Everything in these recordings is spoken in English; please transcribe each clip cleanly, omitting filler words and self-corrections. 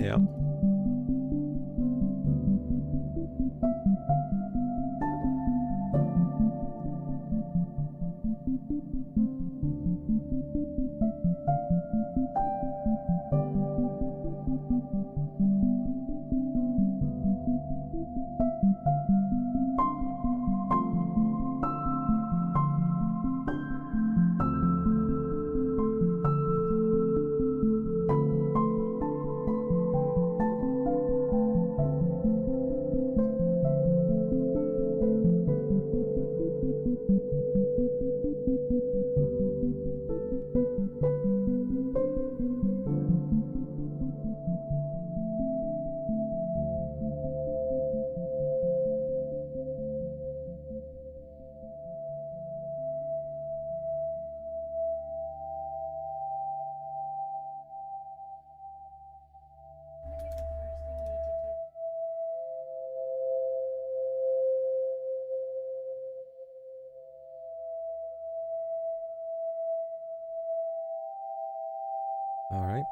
Yeah. All right.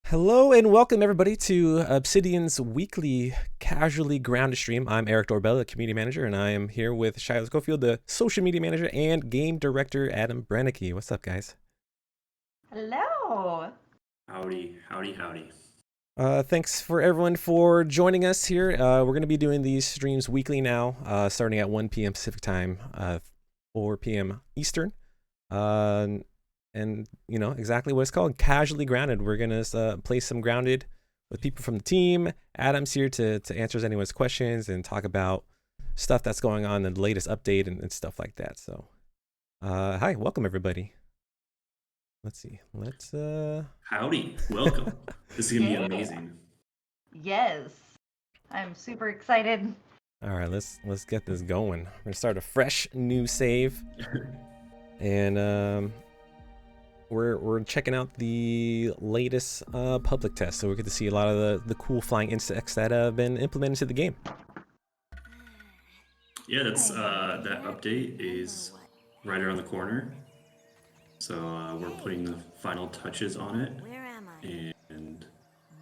Hello and welcome everybody to Obsidian's weekly casually grounded stream. I'm Aarik Doorbell, the community manager, and I am here with Shyla Schofield, the social media manager, and game director Adam Brennecke. What's up, guys? Hello. Howdy, howdy, howdy. Thanks for everyone for joining us here. We're going to be doing these streams weekly now, starting at 1 p.m. Pacific time, 4 p.m. Eastern. And you know exactly what it's called, casually grounded. We're gonna play some grounded with people from the team. Adam's here to answer anyone's questions and talk about stuff that's going on in the latest update and stuff like that. So hi, welcome everybody. Let's see, Howdy, welcome. This is gonna be amazing. Yes, I'm super excited. All right, let's get this going. We're gonna start a fresh new save. And we're checking out the latest public test, so we get to see a lot of the cool flying insects that have been implemented to the game. Yeah, that's that update is right around the corner. So we're putting the final touches on it, and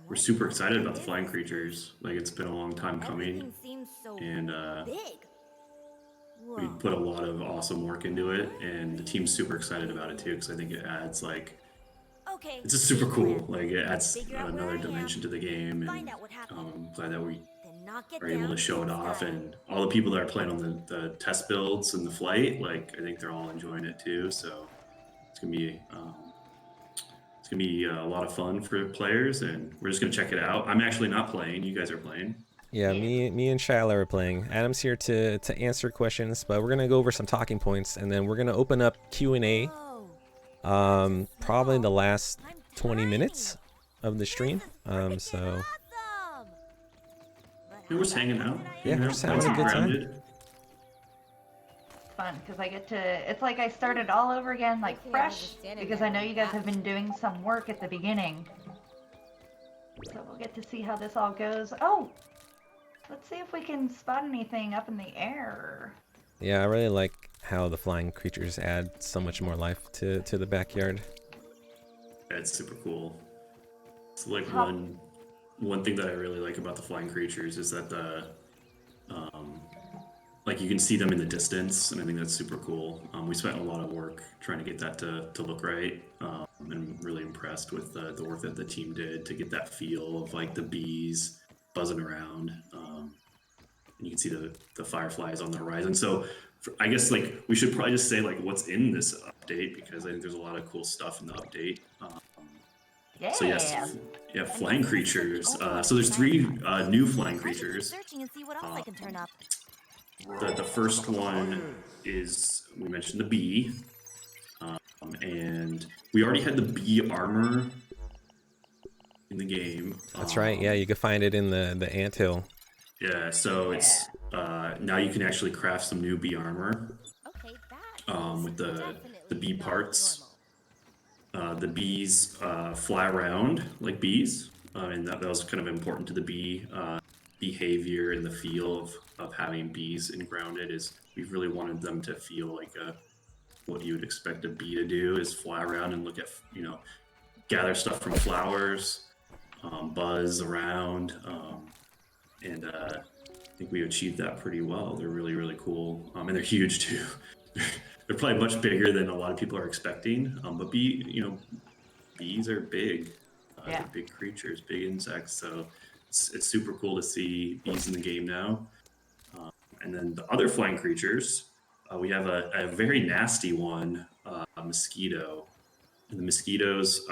we're super excited about the flying creatures. Like, it's been a long time coming, and We put a lot of awesome work into it, and the team's super excited about it too, because I think it adds like it's just super cool. Like it adds another dimension to the game, and I'm glad that we are able to show it off. And all the people that are playing on the test builds and the flight, like I think they're all enjoying it too. So it's gonna be a lot of fun for players, and we're just gonna check it out. I'm actually not playing. You guys are playing. Yeah, me and Shyla are playing. Adam's here to answer questions, but we're gonna go over some talking points, and then we're gonna open up Q&A. Probably in the last 20 minutes of the stream. So We're just hanging out. Yeah, we're just having a good time. It's fun because I get to. It's like I started all over again, like fresh, because I know you guys have been doing some work at the beginning. So we'll get to see how this all goes. Oh, let's see if we can spot anything up in the air. Yeah, I really like how the flying creatures add so much more life to the backyard. Yeah, it's super cool. It's like one thing that I really like about the flying creatures is that the like you can see them in the distance, and I think that's super cool. We spent a lot of work trying to get that to look right, and I'm really impressed with the work that the team did to get that feel of like the bees buzzing around, and you can see the fireflies on the horizon. So I guess like we should probably just say like what's in this update, because I think there's a lot of cool stuff in the update. Yeah. So yes, yeah, flying creatures. So there's 3 new flying creatures. The first one is, we mentioned the bee, and we already had the bee armor in the game. That's right. Yeah, you can find it in the anthill. Yeah, so it's now you can actually craft some new bee armor with the bee parts. The bees fly around like bees, and that was kind of important to the bee behavior and the feel of having bees in Grounded. Is we really wanted them to feel like what you would expect a bee to do, is fly around and look at, gather stuff from flowers, buzz around, and I think we achieved that pretty well. They're really, really cool, and they're huge too. They're probably much bigger than a lot of people are expecting, but bees are big. They're big creatures, big insects, so it's super cool to see bees in the game now. And then the other flying creatures, we have a very nasty one, a mosquito. And the mosquitoes,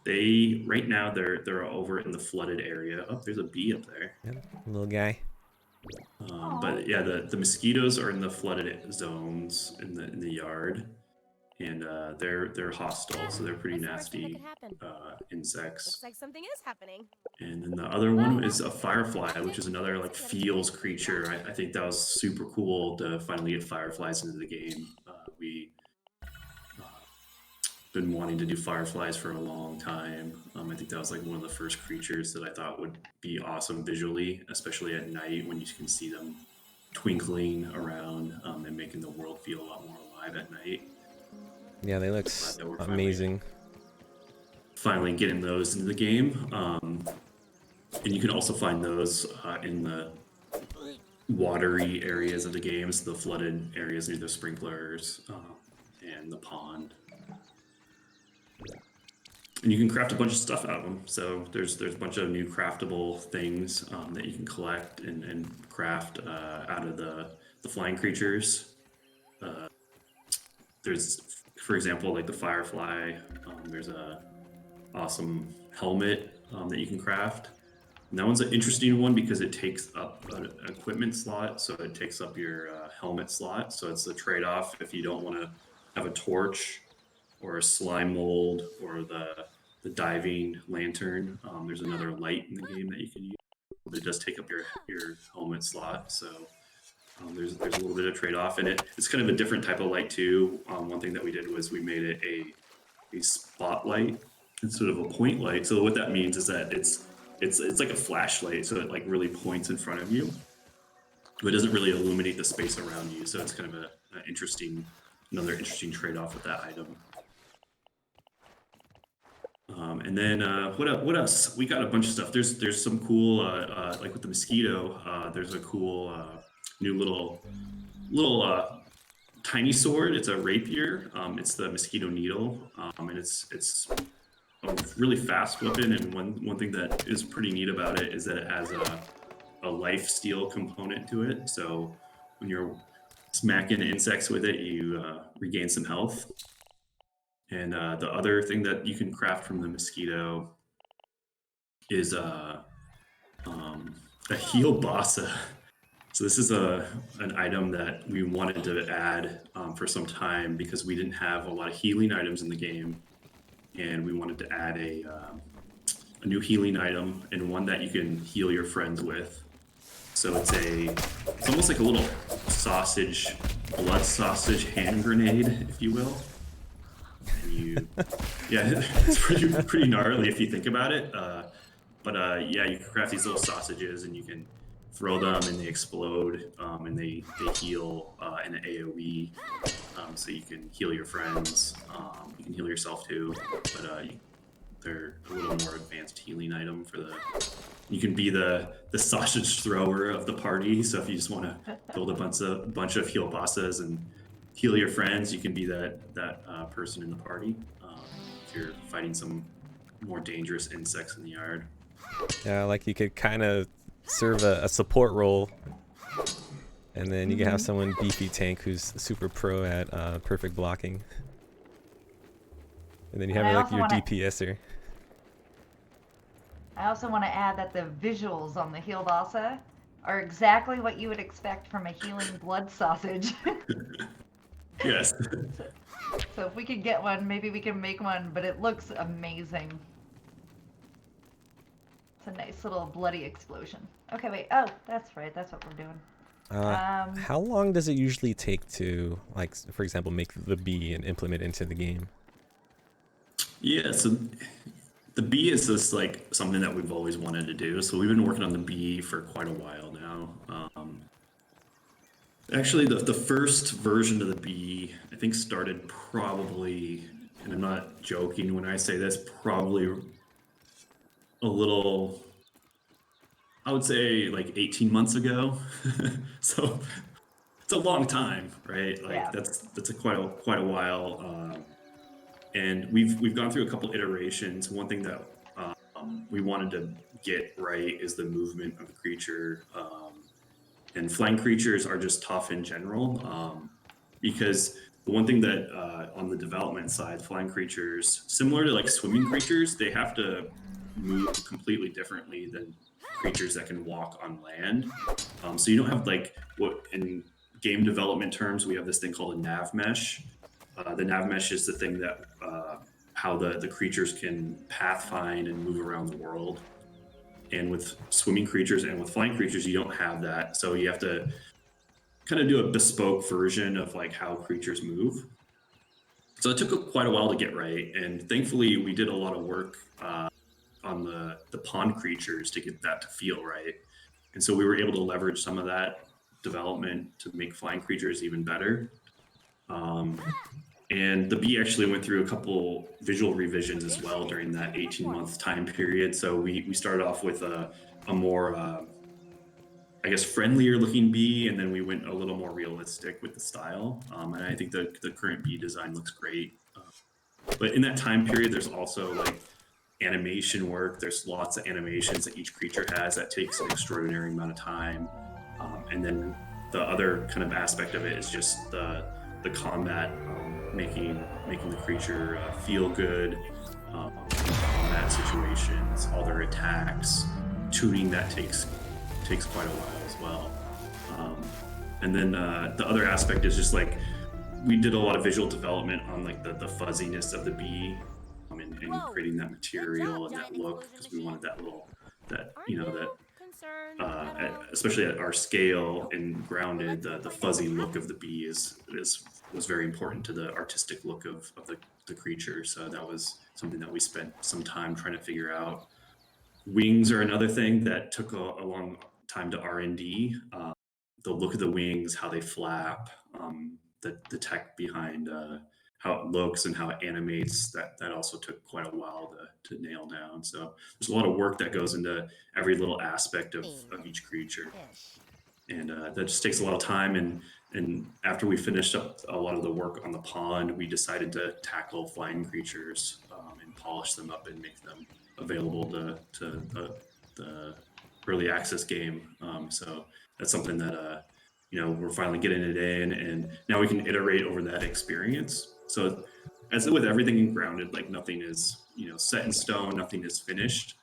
they right now they're over in the flooded area. Oh, there's a bee up there. Yeah, little guy. But yeah, the mosquitoes are in the flooded zones in the yard, and they're hostile, so they're pretty nasty insects. Looks like something is happening. And then the other one is a firefly, which is another like feels creature. I think that was super cool to finally get fireflies into the game. We been wanting to do fireflies for a long time. I think that was like one of the first creatures that I thought would be awesome visually, especially at night when you can see them twinkling around and making the world feel a lot more alive at night. Yeah, they look amazing. Finally getting those into the game. And you can also find those in the watery areas of the games, the flooded areas near the sprinklers and the pond. And you can craft a bunch of stuff out of them. So there's a bunch of new craftable things that you can collect and craft out of the flying creatures. There's, for example, like the firefly. There's a awesome helmet that you can craft. And that one's an interesting one because it takes up an equipment slot, so it takes up your helmet slot. So it's a trade-off if you don't want to have a torch or a slime mold or the diving lantern. There's another light in the game that you can use. It does take up your helmet slot, so there's a little bit of trade-off in it. It's kind of a different type of light too. One thing that we did was we made it a spotlight instead of a point light. So what that means is that it's like a flashlight, so it like really points in front of you, but it doesn't really illuminate the space around you. So it's kind of another interesting trade-off with that item. And then what else? We got a bunch of stuff. There's some cool like with the mosquito. There's a cool new little little tiny sword. It's a rapier. It's the mosquito needle, and it's a really fast weapon. And one thing that is pretty neat about it is that it has a life steal component to it. So when you're smacking insects with it, you regain some health. And the other thing that you can craft from the mosquito is a heal bossa. So this is an item that we wanted to add for some time because we didn't have a lot of healing items in the game, and we wanted to add a new healing item and one that you can heal your friends with. So it's almost like a little blood sausage hand grenade, if you will. And yeah, it's pretty gnarly if you think about it. Yeah, you can craft these little sausages and you can throw them and they explode, and they heal in an AoE. So you can heal your friends, you can heal yourself too, but they're a little more advanced healing item for you can be the sausage thrower of the party. So if you just want to build a bunch of heal bosses and heal your friends, you can be that person in the party. If you're fighting some more dangerous insects in the yard. Yeah, like you could kind of serve a support role, and then you can have someone beefy tank who's super pro at perfect blocking, and then you have like your DPSer. I also want to add that the visuals on the heal bossa are exactly what you would expect from a healing blood sausage. Yes. So if we could get one, maybe we can make one, but it looks amazing. It's a nice little bloody explosion. Okay, wait. Oh, that's right. That's what we're doing. How long does it usually take to, like, for example, make the bee and implement into the game? Yeah, so the bee is just like something that we've always wanted to do. So we've been working on the bee for quite a while now. Actually, the first version of the bee, I think, started probably, and I'm not joking when I say this, probably a little, I would say like 18 months ago. So it's a long time, right? Like Yeah. that's quite a while. And we've gone through a couple iterations. One thing that we wanted to get right is the movement of the creature. And flying creatures are just tough in general, because the one thing that on the development side, flying creatures, similar to like swimming creatures, they have to move completely differently than creatures that can walk on land. So you don't have like what in game development terms we have this thing called a nav mesh. The nav mesh is the thing that how the creatures can pathfind and move around the world. And with swimming creatures and with flying creatures, you don't have that. So you have to kind of do a bespoke version of like how creatures move. So it took quite a while to get right. And thankfully, we did a lot of work on the pond creatures to get that to feel right. And so we were able to leverage some of that development to make flying creatures even better. And the bee actually went through a couple visual revisions as well during that 18-month time period. So we started off with a more, I guess, friendlier looking bee, and then we went a little more realistic with the style. And I think the current bee design looks great. But in that time period, there's also like animation work. There's lots of animations that each creature has that takes an extraordinary amount of time. And then the other kind of aspect of it is just the combat, making the creature feel good, combat situations, all their attacks, tuning that takes quite a while as well. And then the other aspect is just like we did a lot of visual development on like the fuzziness of the bee, and creating that material and that look, because we wanted especially at our scale and grounded, the fuzzy look of the bee was very important to the artistic look of the creature. So that was something that we spent some time trying to figure out. Wings are another thing that took a long time to R&D. The look of the wings, how they flap, the tech behind how it looks and how it animates, that also took quite a while to nail down. So there's a lot of work that goes into every little aspect of each creature. and that just takes a lot of time. And after we finished up a lot of the work on the pond, we decided to tackle flying creatures and polish them up and make them available to the early access game. So that's something that we're finally getting it in, and now we can iterate over that experience. So as with everything in Grounded, like nothing is set in stone, nothing is finished.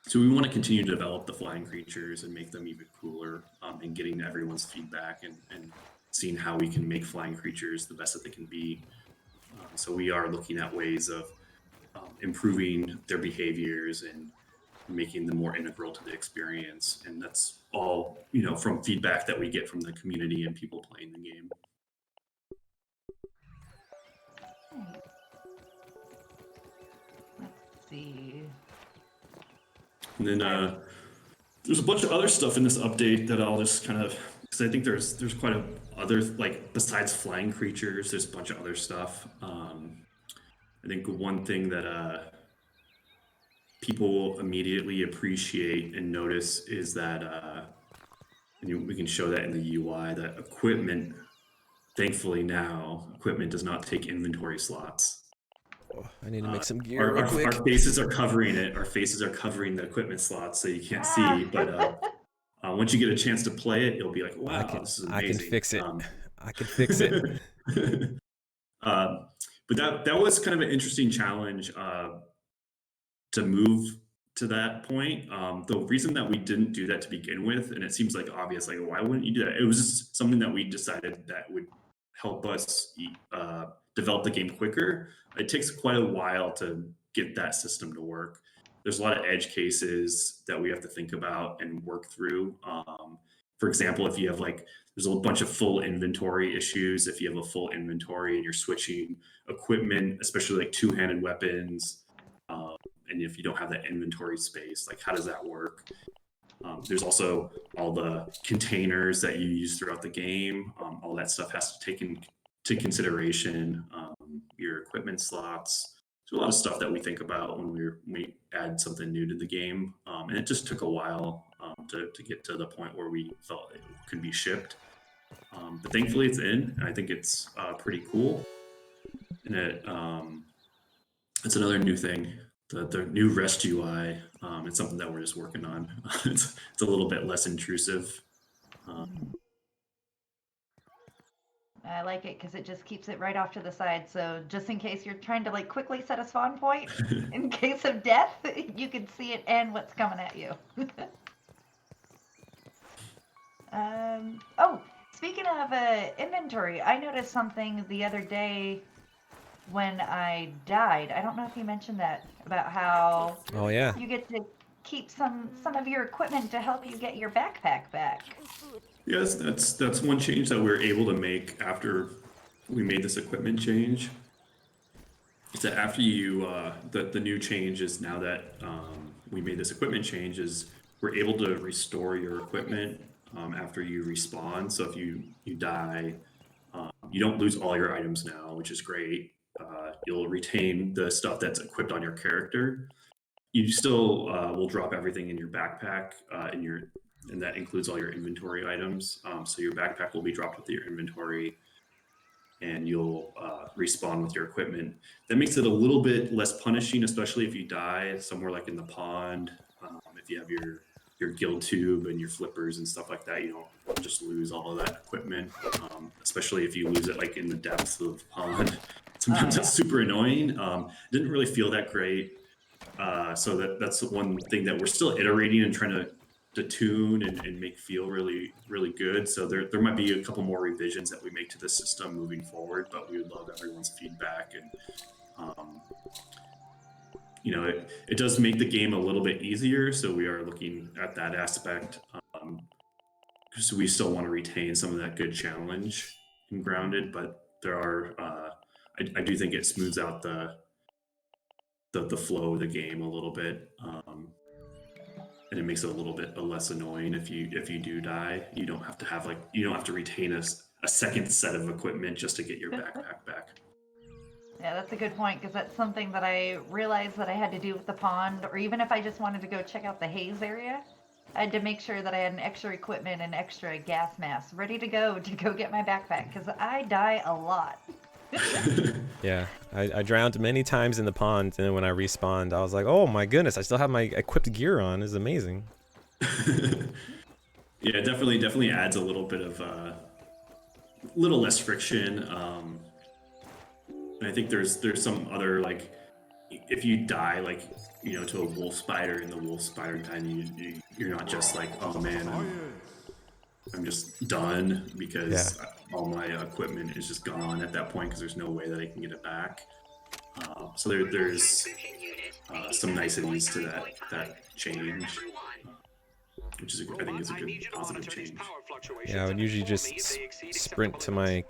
So we want to continue to develop the flying creatures and make them even cooler, and getting everyone's feedback and seeing how we can make flying creatures the best that they can be. So we are looking at ways of improving their behaviors and making them more integral to the experience. And that's all, from feedback that we get from the community and people playing the game. Let's see. And then there's a bunch of other stuff in this update that I'll just kind of, because I think there's quite a other, like, besides flying creatures, there's a bunch of other stuff. I think one thing that people will immediately appreciate and notice is that, and we can show that in the UI, that equipment, thankfully now, equipment does not take inventory slots. Oh, I need to make some gear real quick. Our faces are covering it. Our faces are covering the equipment slots, so you can't see. But once you get a chance to play it, you'll be like, "Wow, this is amazing." I can fix it. I can fix it. But that was kind of an interesting challenge to move to that point. The reason that we didn't do that to begin with, and it seems like obvious, like why wouldn't you do that? It was just something that we decided that would help us develop the game quicker. It takes quite a while to get that system to work. There's a lot of edge cases that we have to think about and work through. For example, if you have there's a bunch of full inventory issues. If you have a full inventory and you're switching equipment, especially like two-handed weapons, and if you don't have that inventory space, like how does that work? There's also all the containers that you use throughout the game. All that stuff has to take into consideration, your equipment slots. There's a lot of stuff that we think about when we add something new to the game. And it just took a while to get to the point where we felt it could be shipped. But thankfully it's in, and I think it's pretty cool. And it's another new thing. The new REST UI, it's something that we're just working on. It's a little bit less intrusive. I like it because it just keeps it right off to the side. So just in case you're trying to quickly set a spawn point, in case of death, you can see it and what's coming at you. Oh, speaking of inventory, I noticed something the other day when I died. I don't know if you mentioned that, about how you get to keep some of your equipment to help you get your backpack back. Yes, that's one change that we were able to make after we made this equipment change. Is that after you the new change is now that we made this equipment change, is we're able to restore your equipment after you respawn. So if you die, you don't lose all your items now, which is great. You'll retain the stuff that's equipped on your character. You still will drop everything in your backpack, and that includes all your inventory items. So your backpack will be dropped with your inventory, and you'll respawn with your equipment. That makes it a little bit less punishing, especially if you die somewhere like in the pond. If you have your guild tube and your flippers and stuff like that, you don't just lose all of that equipment, especially if you lose it like in the depths of the pond. Sometimes that's super annoying. Didn't really feel that great. So that's one thing that we're still iterating and trying to tune and make feel really, really good. So there might be a couple more revisions that we make to the system moving forward, but we would love everyone's feedback. And it does make the game a little bit easier. So we are looking at that aspect, because we still want to retain some of that good challenge in Grounded, but there are I do think it smooths out the flow of the game a little bit, and it makes it a little bit less annoying if you do die. You don't have to retain a second set of equipment just to get your backpack back. Yeah, that's a good point, because that's something that I realized that I had to do with the pond, or even if I just wanted to go check out the haze area, I had to do the same thing. I had to I had to make sure that I had an extra equipment and extra gas mask ready to go get my backpack because I die a lot. Yeah, I drowned many times in the pond, and then when I respawned, I was like, oh my goodness, I still have my equipped gear on. It's amazing. Yeah, definitely adds a little bit of little less friction. And I think there's some other like if you die like to a wolf spider and the wolf spider kind, you're not just like, oh man, I'm just done because all my equipment is just gone at that point because there's no way that I can get it back. So there's some niceties to that change, which is I think is a good positive change. Yeah, I would usually just sprint to my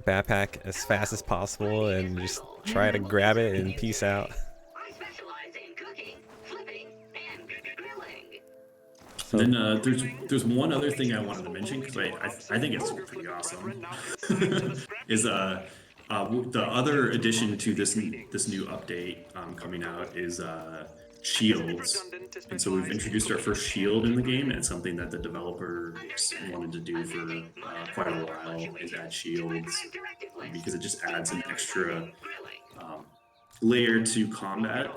backpack as fast as possible and just try to grab it and peace out. So, and then there's one other thing I wanted to mention because I think it's pretty awesome. Is the other addition to this new update coming out is shields, and so we've introduced our first shield in the game, and it's something that the developers wanted to do for quite a while, is add shields because it just adds an extra layer to combat,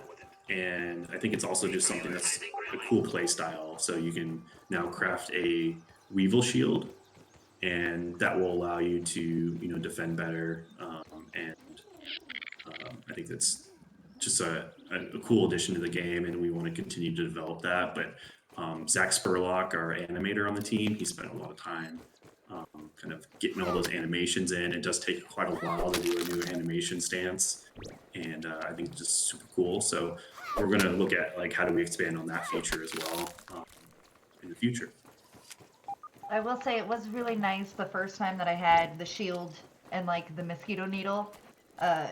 and I think it's also just something that's a cool play style. So you can now craft a Weevil shield, and that will allow you to defend better, and I think that's just a cool addition to the game, and we want to continue to develop that. But Zach Spurlock, our animator on the team, he spent a lot of time kind of getting all those animations in. It does take quite a while to do a new animation stance, and I think it's just super cool. So we're going to look at like how do we expand on that feature as well in the future. I will say it was really nice the first time that I had the shield and like the mosquito needle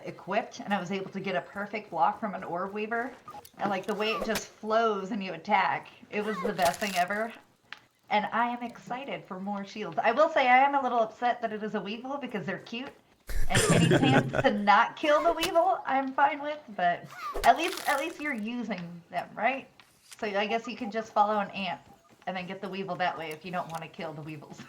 equipped, and I was able to get a perfect block from an orb weaver, and like the way it just flows and you attack, it was the best thing ever. And I am excited for more shields. I will say I am a little upset that it is a weevil because they're cute, and any chance to not kill the weevil I'm fine with, but at least you're using them, right? So I guess you can just follow an ant and then get the weevil that way if you don't want to kill the weevils.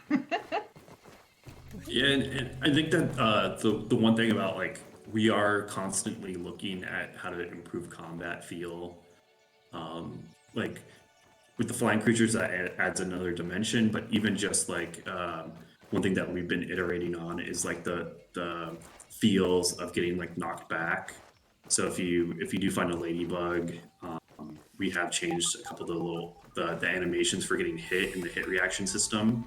Yeah, and I think that the one thing about like we are constantly looking at how to improve combat feel, like with the flying creatures that adds another dimension, but even just like one thing that we've been iterating on is like the feels of getting like knocked back. So if you do find a ladybug, we have changed a couple of the animations for getting hit in the hit reaction system.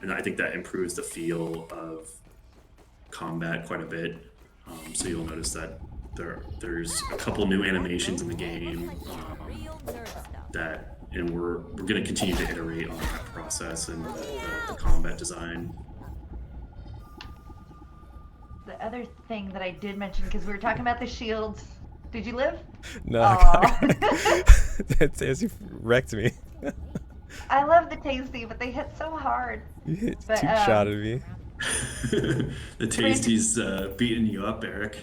And I think that improves the feel of combat quite a bit. So you'll notice that there's a couple new animations in the game and we're going to continue to iterate on that process and the combat design. The other thing that I did mention, because we were talking about the shields. Did you live? No, that's you wrecked me. I love the tasty, but they hit so hard. You hit two-shotted me. The tasty's beating you up, Aarik.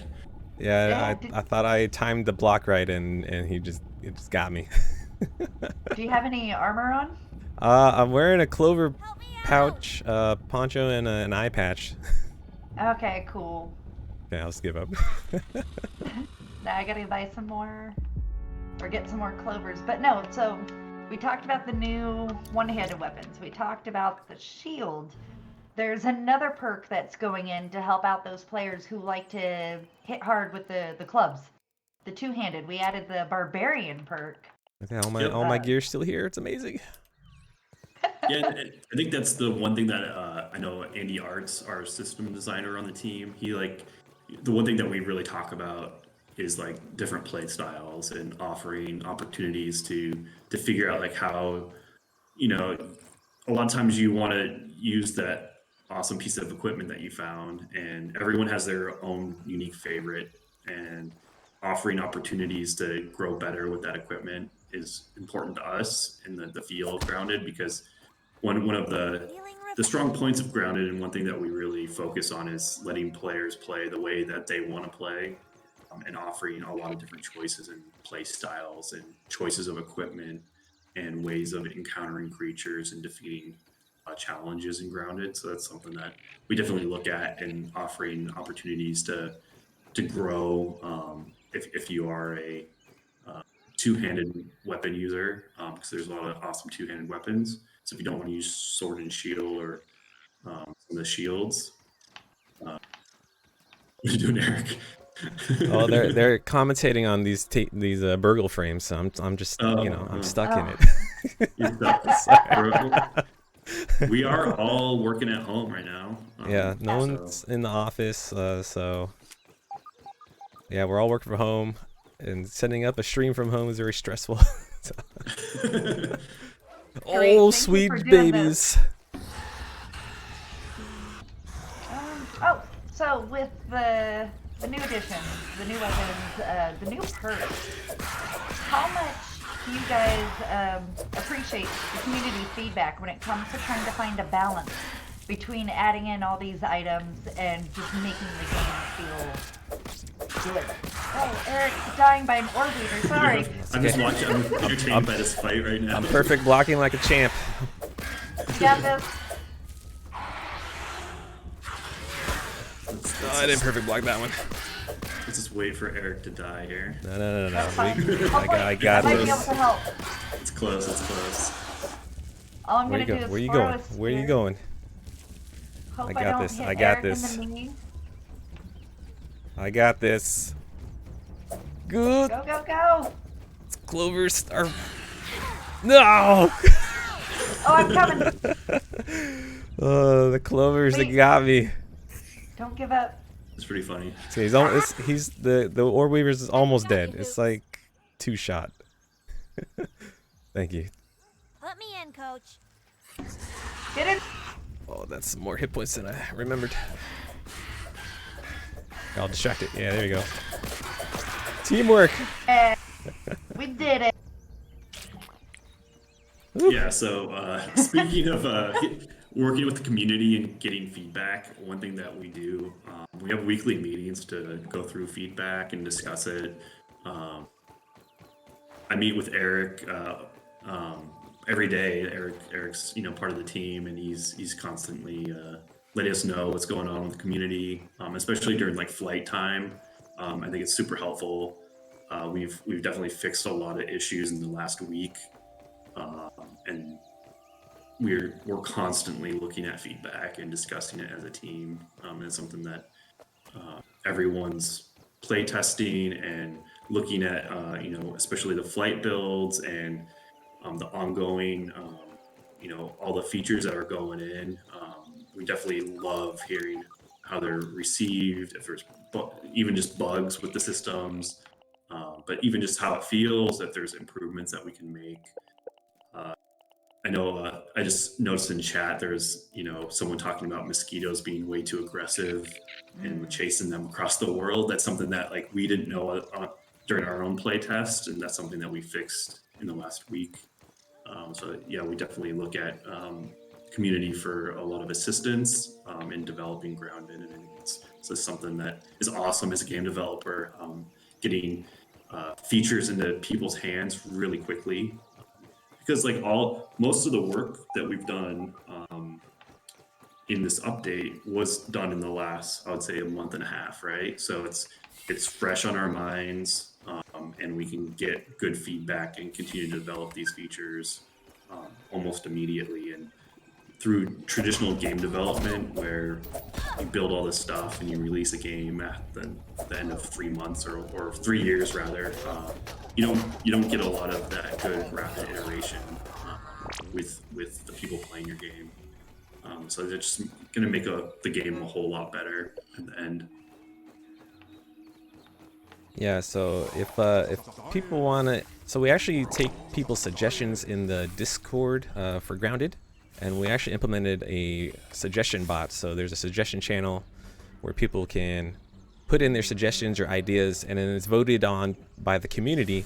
Yeah, I thought I timed the block right, and it just got me. Do you have any armor on? I'm wearing a clover pouch, poncho, and an eye patch. Okay, cool. Okay, I'll skip up. Now I gotta buy some more, or get some more clovers. But no, so we talked about the new one-handed weapons. We talked about the shield. There's another perk that's going in to help out those players who like to hit hard with the clubs. The two-handed. We added the barbarian perk. Okay, all my gear's still here. It's amazing. Yeah, I think that's the one thing that I know Andy Arts, our system designer on the team, the one thing that we really talk about is like different play styles and offering opportunities to figure out like how, a lot of times you want to use that awesome piece of equipment that you found, and everyone has their own unique favorite, and offering opportunities to grow better with that equipment is important to us in the feel of Grounded, because one of the strong points of Grounded, and one thing that we really focus on, is letting players play the way that they want to play, and offering a lot of different choices and play styles and choices of equipment. and ways of encountering creatures and defeating challenges in Grounded. So that's something that we definitely look at and offering opportunities to grow if you are a two-handed weapon user, because there's a lot of awesome two-handed weapons. So if you don't want to use sword and shield or some of the shields, what are you doing, Aarik? Oh, they're commentating on these Burgle frames, so I'm just I'm stuck in it. You're stuck. We are all working at home right now. Yeah, no one's in the office, so yeah, we're all working from home, and setting up a stream from home is very stressful. Oh, sweet babies. So with the new additions, the new weapons, the new perks, how much do you guys appreciate the community feedback when it comes to trying to find a balance between adding in all these items and just making the game feel good? Oh, Aarik dying by an orb weaver, sorry. I'm just watching, I'm entertained by this fight right now. I'm perfect blocking like a champ. You got this. Oh, I didn't perfect block that one. Let's just wait for Aarik to die here. No. That's fine. I got this. I might be able this. to help. It's close, it's close. All I'm gonna do is Where you throw going? a spear. Where are you going? Hope I got don't this. hit I got Aarik in this. the knee. I got this. Good. Go, go, go! Clovers are. No! Oh, I'm coming! Oh, the clovers that Wait. got me. Don't give up. It's pretty funny. So he's the orb weaver's is almost dead. It's like 2 shot. Thank you. Put me in, coach. Get it? Oh, that's some more hit points than I remembered. I'll distract it. Yeah, there you go. Teamwork. We did it. Yeah, so speaking of working with the community and getting feedback, one thing that we do, we have weekly meetings to go through feedback and discuss it. I meet with Aarik every day. Eric's part of the team, and he's constantly letting us know what's going on with the community, especially during like flight time. I think it's super helpful. We've definitely fixed a lot of issues in the last week, and we're constantly looking at feedback and discussing it as a team. It's something that everyone's play testing and looking at, especially the flight builds and the ongoing, all the features that are going in. We definitely love hearing how they're received, if there's even just bugs with the systems, but even just how it feels, if there's improvements that we can make. I know I just noticed in chat there's someone talking about mosquitoes being way too aggressive and chasing them across the world. That's something that we didn't know during our own play test, and that's something that we fixed in the last week. So yeah, we definitely look at community for a lot of assistance in developing Grounded, and it's just something that is awesome as a game developer, getting features into people's hands really quickly. Because most of the work that we've done in this update was done in the last, I would say, a month and a half, right? So it's fresh on our minds, and we can get good feedback and continue to develop these features almost immediately. And through traditional game development, where you build all this stuff and you release a game at the end of 3 months or 3 years rather, you don't get a lot of that good rapid iteration with the people playing your game. So they're just going to make the game a whole lot better at the end. Yeah, so if people want to, so we actually take people's suggestions in the Discord for Grounded, and we actually implemented a suggestion bot. So there's a suggestion channel where people can put in their suggestions or ideas, and then it's voted on by the community.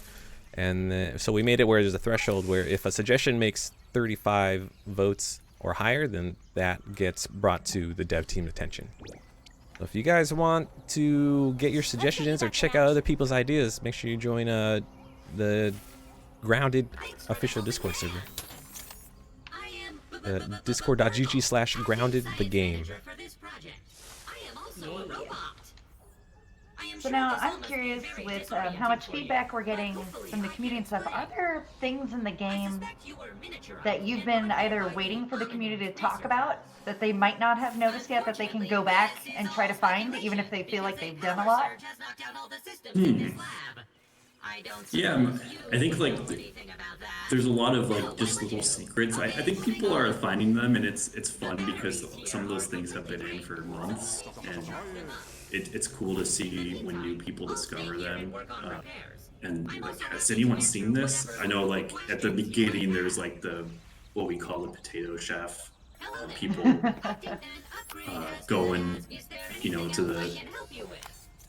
And so we made it where there's a threshold where if a suggestion makes 35 votes or higher, then that gets brought to the dev team attention. So if you guys want to get your suggestions or check out other people's ideas, make sure you join the Grounded official Discord server. Discord.gg/grounded the game. So now I'm curious with how much feedback we're getting from the community and stuff. Are there things in the game that you've been either waiting for the community to talk about that they might not have noticed yet that they can go back and try to find, even if they feel like they've done a lot? Yeah, I think like there's a lot of like just little secrets. I think people are finding them, and it's fun because some of those things have been in for months, and it's cool to see when new people discover them. And like, has anyone seen this? I know like at the beginning there's like what we call the potato chef. People going, to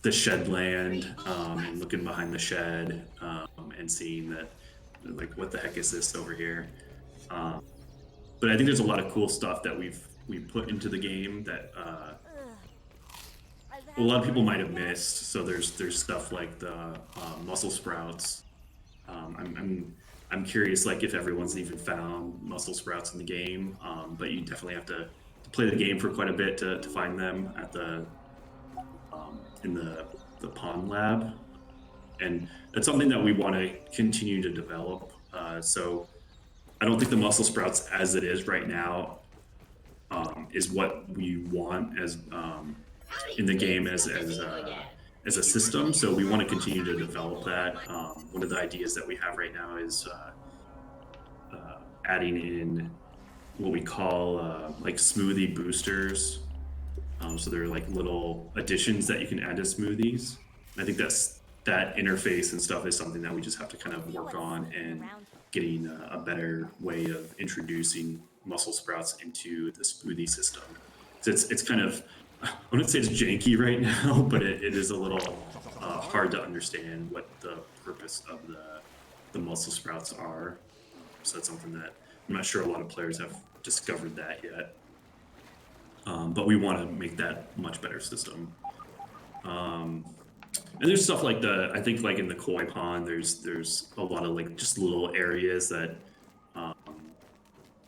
the shed land and looking behind the shed and seeing that, like, what the heck is this over here? But I think there's a lot of cool stuff that we've put into the game that a lot of people might have missed. So there's stuff like the mussel sprouts. I'm curious, like, if everyone's even found mussel sprouts in the game, but you definitely have to play the game for quite a bit to find them at in the pond lab, and that's something that we want to continue to develop. So I don't think the mussel sprouts as it is right now is what we want as in the game as a system. So we want to continue to develop that. One of the ideas that we have right now is adding in what we call like smoothie boosters. So they're like little additions that you can add to smoothies. I think that interface and stuff is something that we just have to kind of work on, and getting a better way of introducing mussel sprouts into the smoothie system. So it's kind of, I wouldn't say it's janky right now, but it is a little hard to understand what the purpose of the mussel sprouts are. So that's something that I'm not sure a lot of players have discovered that yet. But we want to make that much better system. And there's stuff like I think like in the koi pond, there's a lot of like just little areas that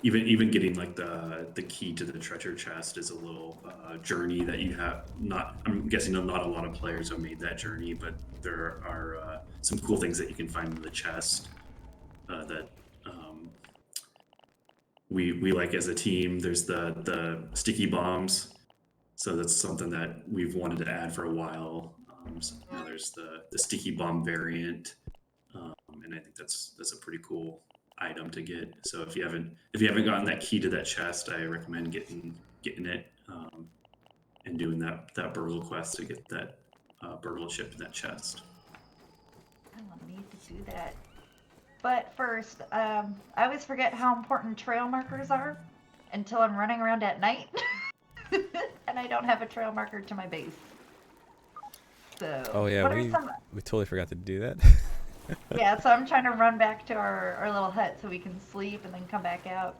even getting like the key to the treasure chest is a little journey that you have. I'm guessing not a lot of players have made that journey, but there are some cool things that you can find in the chest that we like as a team. There's the sticky bombs, so that's something that we've wanted to add for a while. So, there's the sticky bomb variant, and I think that's a pretty cool item to get. So if you haven't gotten that key to that chest, I recommend getting it and doing that burgle quest to get that burgle chip in that chest. I will need to do that. But first, I always forget how important trail markers are until I'm running around at night and I don't have a trail marker to my base. So, oh yeah, we totally forgot to do that. Yeah, so I'm trying to run back to our little hut so we can sleep and then come back out.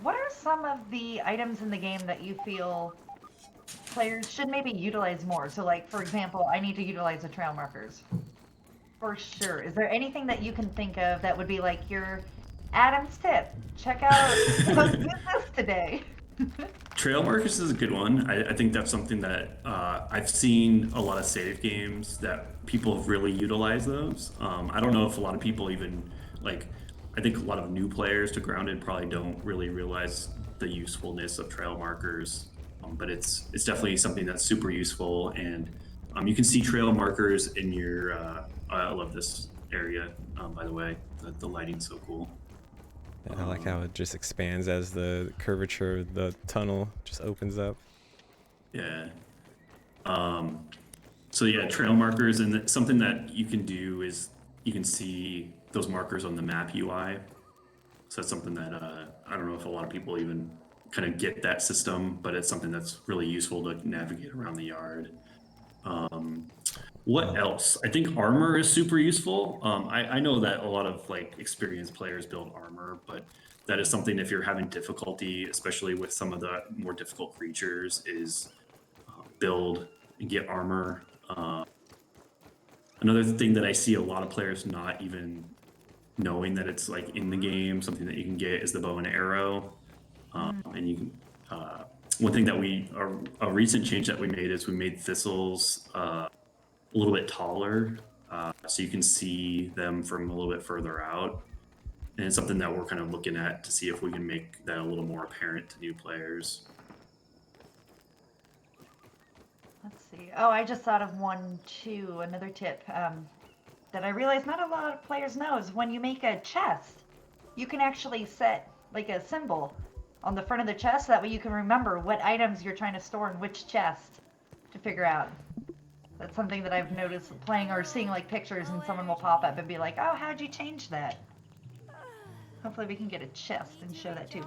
What are some of the items in the game that you feel players should maybe utilize more? So, like, for example, I need to utilize the trail markers. For sure. Is there anything that you can think of that would be like your Adam's tip? Check out, use this today. Trail markers is a good one. I think that's something that I've seen a lot of save games that people have really utilized those. I don't know if a lot of people even, like, I think a lot of new players to Grounded probably don't really realize the usefulness of trail markers, but it's definitely something that's super useful. And you can see trail markers in your, I love this area, by the way, the lighting's so cool. I like how it just expands as the curvature of the tunnel just opens up. Yeah. So yeah, trail markers, and something that you can do is you can see those markers on the map UI. So that's something that I don't know if a lot of people even kind of get that system, but it's something that's really useful to navigate around the yard. What else? I think armor is super useful. I know that a lot of like experienced players build armor, but that is something if you're having difficulty, especially with some of the more difficult creatures, is build and get armor. Another thing that I see a lot of players not even knowing that it's like in the game. Something that you can get is the bow and arrow, and you can. One thing that a recent change that we made is we made thistles a little bit taller, so you can see them from a little bit further out. And it's something that we're kind of looking at to see if we can make that a little more apparent to new players. Let's see. Oh, I just thought of one too. Another tip that I realize not a lot of players know is when you make a chest, you can actually set like a symbol on the front of the chest. That way you can remember what items you're trying to store in which chest to figure out. That's something that I've noticed playing or seeing like pictures, and someone will pop up and be like, "Oh, how'd you change that?" Hopefully we can get a chest and show that too.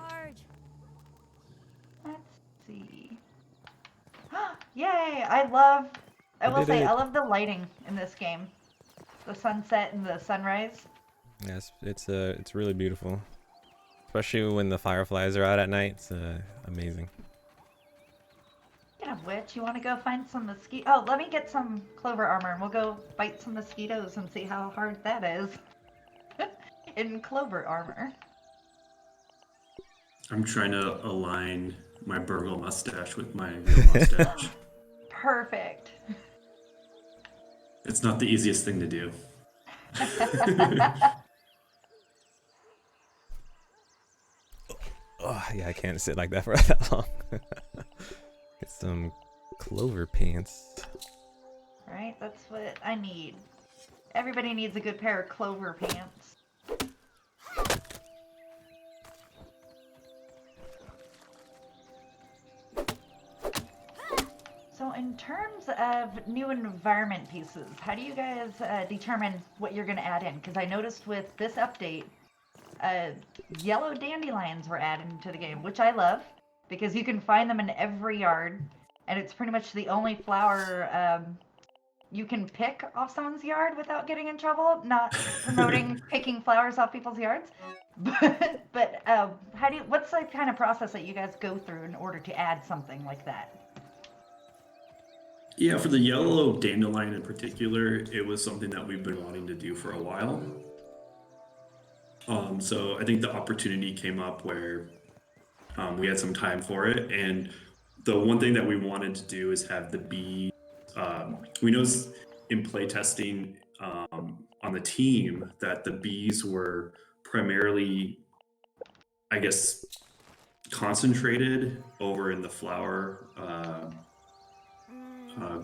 Let's see. Yay! I love the lighting in this game. The sunset and the sunrise. Yes, it's really beautiful. Especially when the fireflies are out at night. It's amazing. Speaking of which, you want to go find some mosquito? Oh, let me get some clover armor and we'll go fight some mosquitoes and see how hard that is. In clover armor. I'm trying to align my burgle mustache with my real mustache. Perfect. It's not the easiest thing to do. Oh, yeah, I can't sit like that for that long. Get some clover pants. Right, that's what I need. Everybody needs a good pair of clover pants. So in terms of new environment pieces, how do you guys determine what you're going to add in? Because I noticed with this update, yellow dandelions were added into the game, which I love, because you can find them in every yard, and it's pretty much the only flower you can pick off someone's yard without getting in trouble. Not promoting picking flowers off people's yards, but what's the kind of process that you guys go through in order to add something like that? Yeah, for the yellow dandelion in particular, it was something that we've been wanting to do for a while. So I think the opportunity came up where we had some time for it, and the one thing that we wanted to do is have the bee. We noticed in playtesting on the team that the bees were primarily, I guess, concentrated over in the flower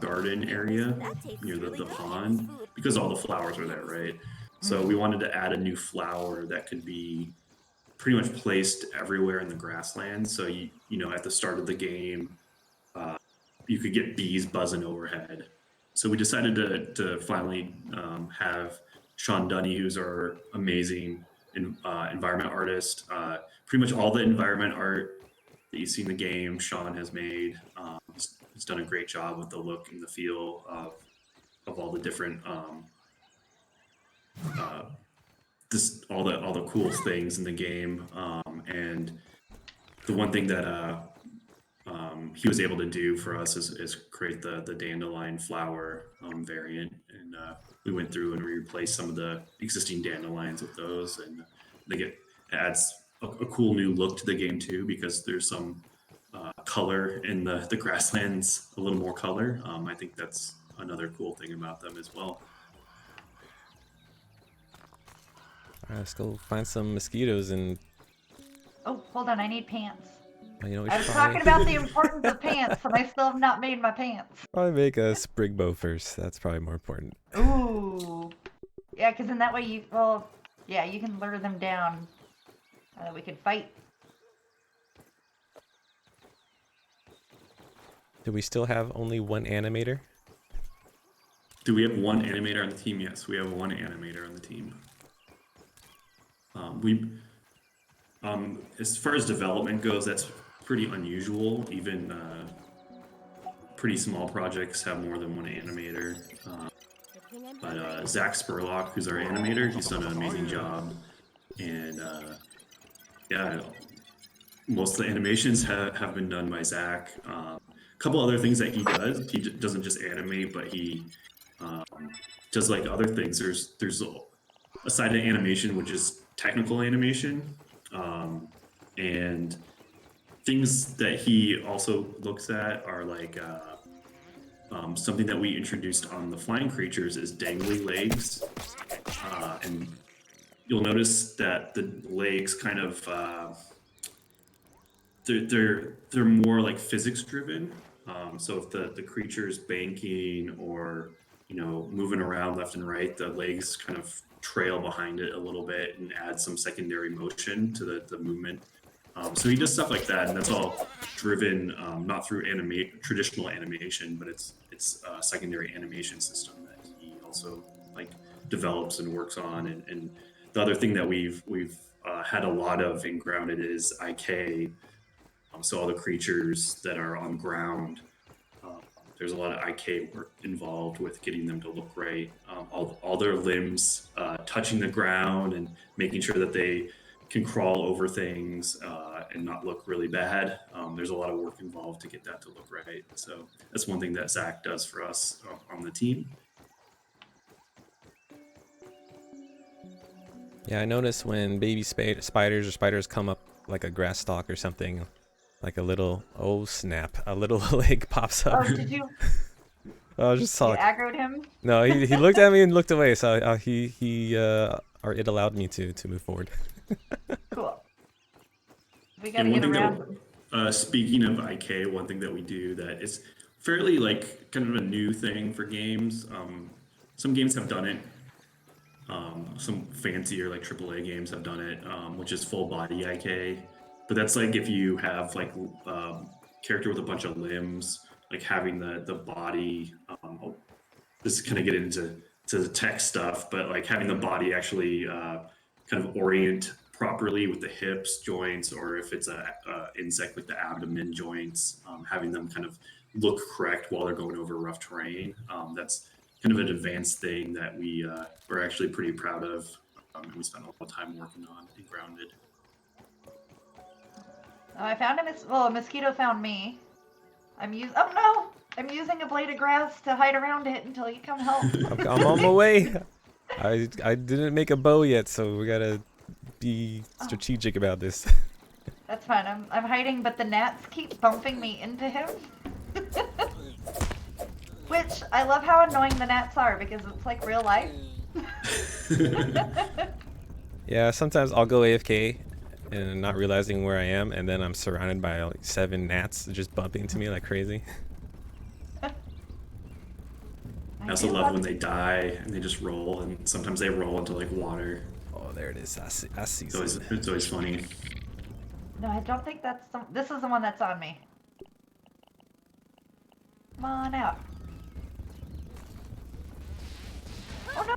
garden area near the pond, because all the flowers are there, right? So we wanted to add a new flower that could be pretty much placed everywhere in the grasslands. So you know, at the start of the game, you could get bees buzzing overhead. So we decided to finally have Sean Dunny, who's our amazing environment artist. Pretty much all the environment art that you see in the game, Sean has made. He's done a great job with the look and the feel of all the different all the cool things in the game. And the one thing that he was able to do for us is create the dandelion flower variant, and we went through and we replaced some of the existing dandelions with those, and it adds a cool new look to the game too, because there's some color in the grasslands, a little more color. I think that's another cool thing about them as well. All right, let's go find some mosquitoes and. Oh, hold on, I need pants. You know, I was talking about the importance of pants, and I still have not made my pants. Probably make a sprig bow first. That's probably more important. Ooh. Yeah, because in that way you can lure them down. We could fight. Do we still have only one animator? Do we have one animator on the team? Yes, we have one animator on the team. As far as development goes, that's pretty unusual. Even pretty small projects have more than one animator. But Zach Spurlock, who's our animator, he's done an amazing job. And yeah, most of the animations have been done by Zach. A couple other things that he does. He doesn't just animate, but he does like other things. There's side of animation, which is technical animation, and things that he also looks at are like something that we introduced on the flying creatures is dangly legs, and you'll notice that the legs kind of they're more like physics driven. So if the creature is banking or moving around left and right, the legs kind of trail behind it a little bit and add some secondary motion to the movement. So he does stuff like that, and that's all driven not through traditional animation, but it's a secondary animation system that he also like develops and works on. And the other thing that we've had a lot of in Grounded is IK. So all the creatures that are on ground, there's a lot of IK work involved with getting them to look right. All their limbs touching the ground and making sure that they can crawl over things and not look really bad. There's a lot of work involved to get that to look right. So that's one thing that Zach does for us on the team. Yeah, I notice when baby spiders or spiders come up like a grass stalk or something, like a little, oh snap, a little leg pops up. Oh, did you? I just saw You aggroed him? No, he looked at me and looked away, so or it allowed me to move forward. Cool. We gotta get around. Speaking of IK, one thing that we do that is fairly like kind of a new thing for games. Some games have done it. Some fancier like AAA games have done it, which is full body IK. But that's like if you have like character with a bunch of limbs, like having the body. This is kind of get into the tech stuff, but like having the body actually kind of orient properly with the hips, joints, or if it's a insect like the abdomen joints, having them kind of look correct while they're going over rough terrain. That's kind of an advanced thing that we're actually pretty proud of, and we spent a lot of time working on in Grounded. Oh, I found a mosquito found me. I'm using a blade of grass to hide around it until you come help. I'm on my way. I didn't make a bow yet, so we gotta be strategic about this. That's fine. I'm hiding, but the gnats keep bumping me into him. Which I love how annoying the gnats are because it's like real life. Yeah, sometimes I'll go AFK and not realizing where I am, and then I'm surrounded by like 7 gnats just bumping into me like crazy. I also love when they die and they just roll, and sometimes they roll into like water. Oh, there it is. I see. It's always funny. No, I don't think this is the one that's on me. Come on out. Oh no!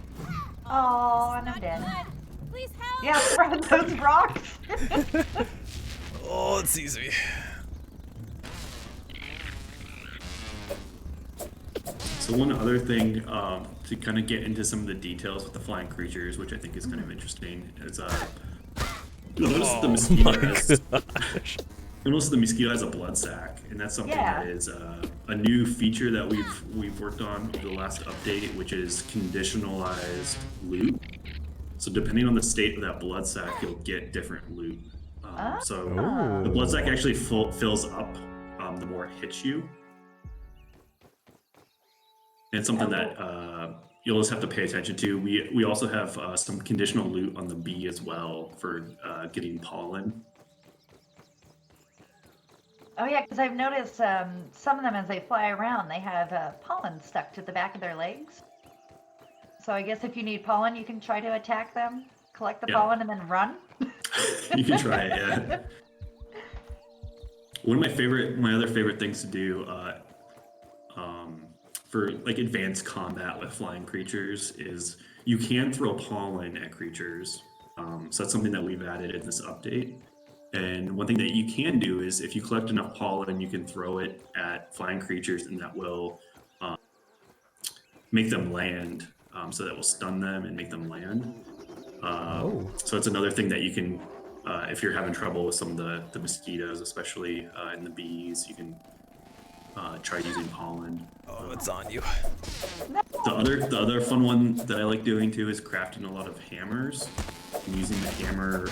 Oh, and I'm dead. Please help. Yeah, throw those rocks. Oh, it sees me. So one other thing to kind of get into some of the details with the flying creatures, which I think is kind of interesting, is you'll notice the mosquito has a blood sac, and that's something that is a new feature that we've worked on over the last update, which is conditionalized loot. So depending on the state of that blood sac, you'll get different loot. So the blood sac actually fills up the more it hits you. And it's something that you'll just have to pay attention to. We also have some conditional loot on the bee as well for getting pollen. Oh yeah, because I've noticed some of them as they fly around, they have pollen stuck to the back of their legs. So I guess if you need pollen, you can try to attack them, collect the pollen, and then run. You can try it, yeah. One of my other favorite things to do for like advanced combat with flying creatures is you can throw pollen at creatures. So that's something that we've added in this update. And one thing that you can do is if you collect enough pollen, you can throw it at flying creatures, and that will make them land. So that will stun them and make them land. So it's another thing that you can, if you're having trouble with some of the mosquitoes, especially in the bees, you can try using pollen. Oh, it's on you. The other fun one that I like doing too is crafting a lot of hammers. And using the hammer.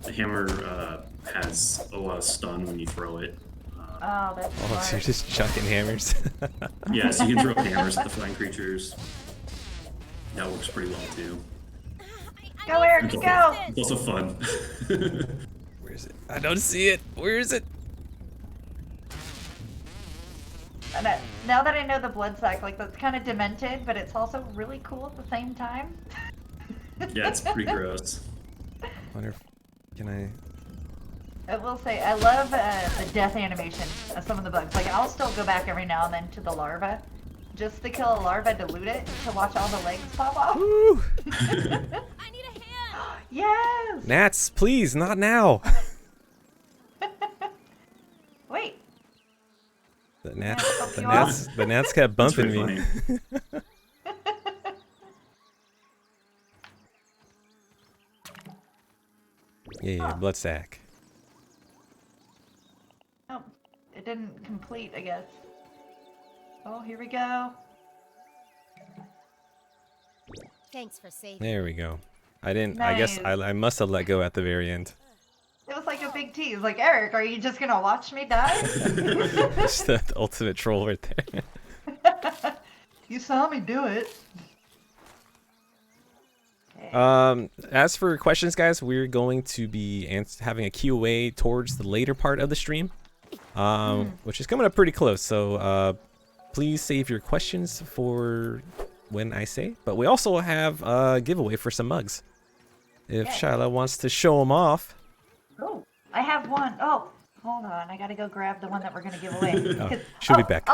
The hammer has a lot of stun when you throw it. Oh, that's Oh, smart. so you're just chucking hammers. Yeah, so you can throw hammers at the flying creatures. That works pretty well too. Go, Aarik, It's go! it's also fun. Where is it? I don't see it. Where is it? And now that I know the blood sac, like that's kind of demented, but it's also really cool at the same time. Yeah, it's pretty gross. Wonder if can I? I will say, I love the death animation of some of the bugs. Like, I'll still go back every now and then to the larva, just to kill a larva to loot it, to watch all the legs pop off. Woo! I need a hand. Yes! Gnats, please, not now. Wait. The gnats, help the you gnats, the gnats kept That's bumping pretty me. funny. Yeah, blood sack. Oh, it didn't complete, I guess. Oh, here we go. Thanks for saving. There we go. I didn't. I guess Nice. I must have let go at the very end. It was like a big tease. Like, Aarik, are you just gonna watch me die? Just the ultimate troll right there. You saw me do it. As for questions, guys, we're going to be having a QA towards the later part of the stream, which is coming up pretty close. So please save your questions for when I say. But we also have a giveaway for some mugs. If Yes. Shyla wants to show them off. Oh, I have one. Oh, hold on. I gotta go grab the one that we're gonna give away. Oh, 'Cause- she'll be back.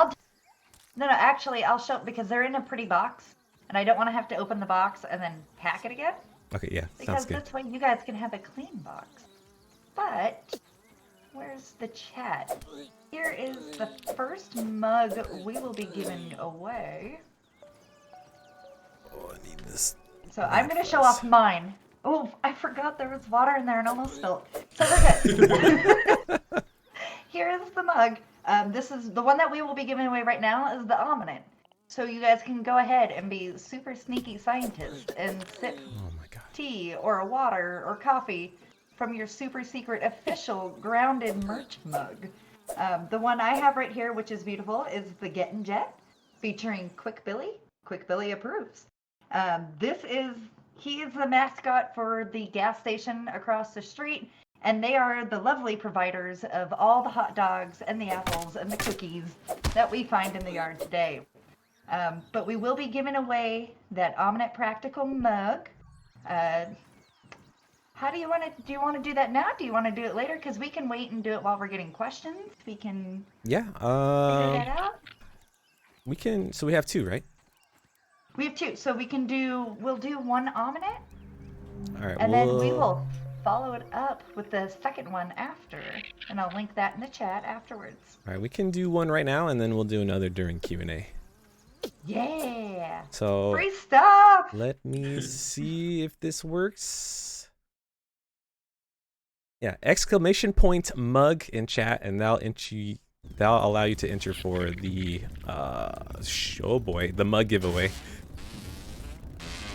No, actually, I'll show because they're in a pretty box, and I don't want to have to open the box and then pack it again. Okay, yeah, Because sounds good. this way you guys can have a clean box. But where's the chat? Here is the first mug we will be giving away. Oh, I need this. So I'm gonna show off mine. Oh, I forgot there was water in there and almost spilled. So we're good. Here is the mug. This is the one that we will be giving away right now is the Ominent. So you guys can go ahead and be super sneaky scientists and sip Oh my god. tea or water or coffee from your super secret official grounded merch mug. The one I have right here, which is beautiful, is the Gettin' Jet featuring Quick Billy. Quick Billy approves. He is the mascot for the gas station across the street, and they are the lovely providers of all the hot dogs and the apples and the cookies that we find in the yard today. But we will be giving away that Ominent Practical mug. How do you want to do that now? Do you want to do it later? Because we can wait and do it while we're getting questions. We can Yeah. figure that out. We can. So we have two, right? We have two, so we'll do one Ominent, All right. and then we will follow it up with the second one after, and I'll link that in the chat afterwards. All right. We can do one right now, and then we'll do another during Q&A. Yeah! So Free stuff! let me see if this works. Yeah, exclamation point mug in chat, and that'll allow you to enter for the the mug giveaway.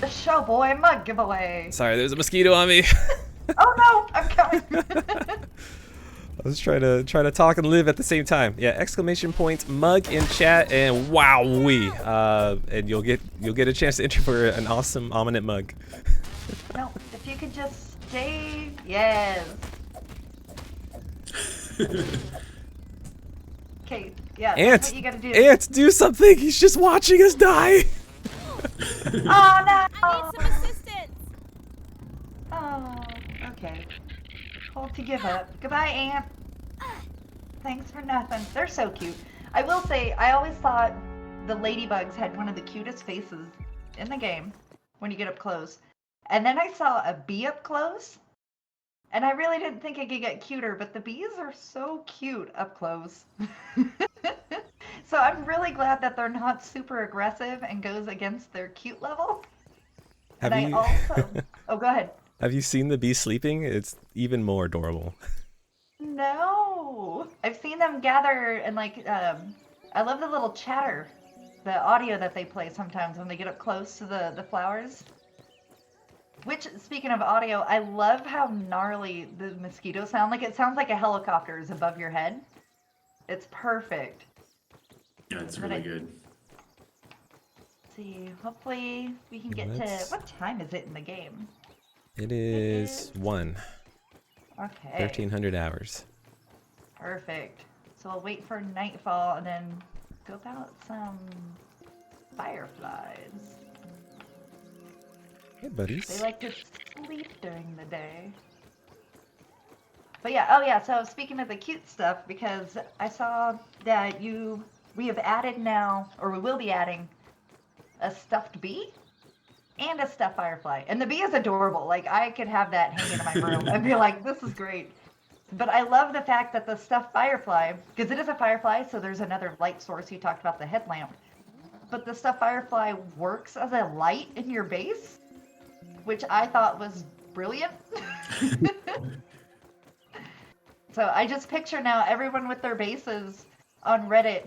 The Showboy mug giveaway! Sorry, there's a mosquito on me. Oh no! I'm coming! I was trying to talk and live at the same time. Yeah, exclamation point mug in chat, and wowee, and you'll get a chance to enter for an awesome Ominent mug. No, if you could just stay... Yes! Okay, yeah, that's what you gotta do. Ant, do something! He's just watching us die. Oh no! I need some assistance. Oh, okay. Hold to give up. Goodbye, Ant. Thanks for nothing. They're so cute. I will say, I always thought the ladybugs had one of the cutest faces in the game when you get up close. And then I saw a bee up close, and I really didn't think it could get cuter, but the bees are so cute up close. So I'm really glad that they're not super aggressive and goes against their cute level. Have And you I also... Oh, go ahead. have you seen the bee sleeping? It's even more adorable. No, I've seen them gather and like I love the little chatter, the audio that they play sometimes when they get up close to the flowers. Which, speaking of audio, I love how gnarly the mosquitoes sound. Like, it sounds like a helicopter is above your head. It's perfect. Yeah, it's really good. Let's see, hopefully we can get to... What time is it in the game? It is 1. Okay. 1300 hours. Perfect. So I'll wait for nightfall and then go about some fireflies. Hey, buddies. They like to sleep during the day. But yeah, oh yeah, so speaking of the cute stuff, because I saw that we have added now, or we will be adding, a stuffed bee and a stuffed firefly. And the bee is adorable. Like, I could have that hanging in my room. I'd be like, this is great. But I love the fact that the stuffed firefly, because it is a firefly, so there's another light source. You talked about the headlamp. But the stuffed firefly works as a light in your base, which I thought was brilliant. So I just picture now everyone with their bases on Reddit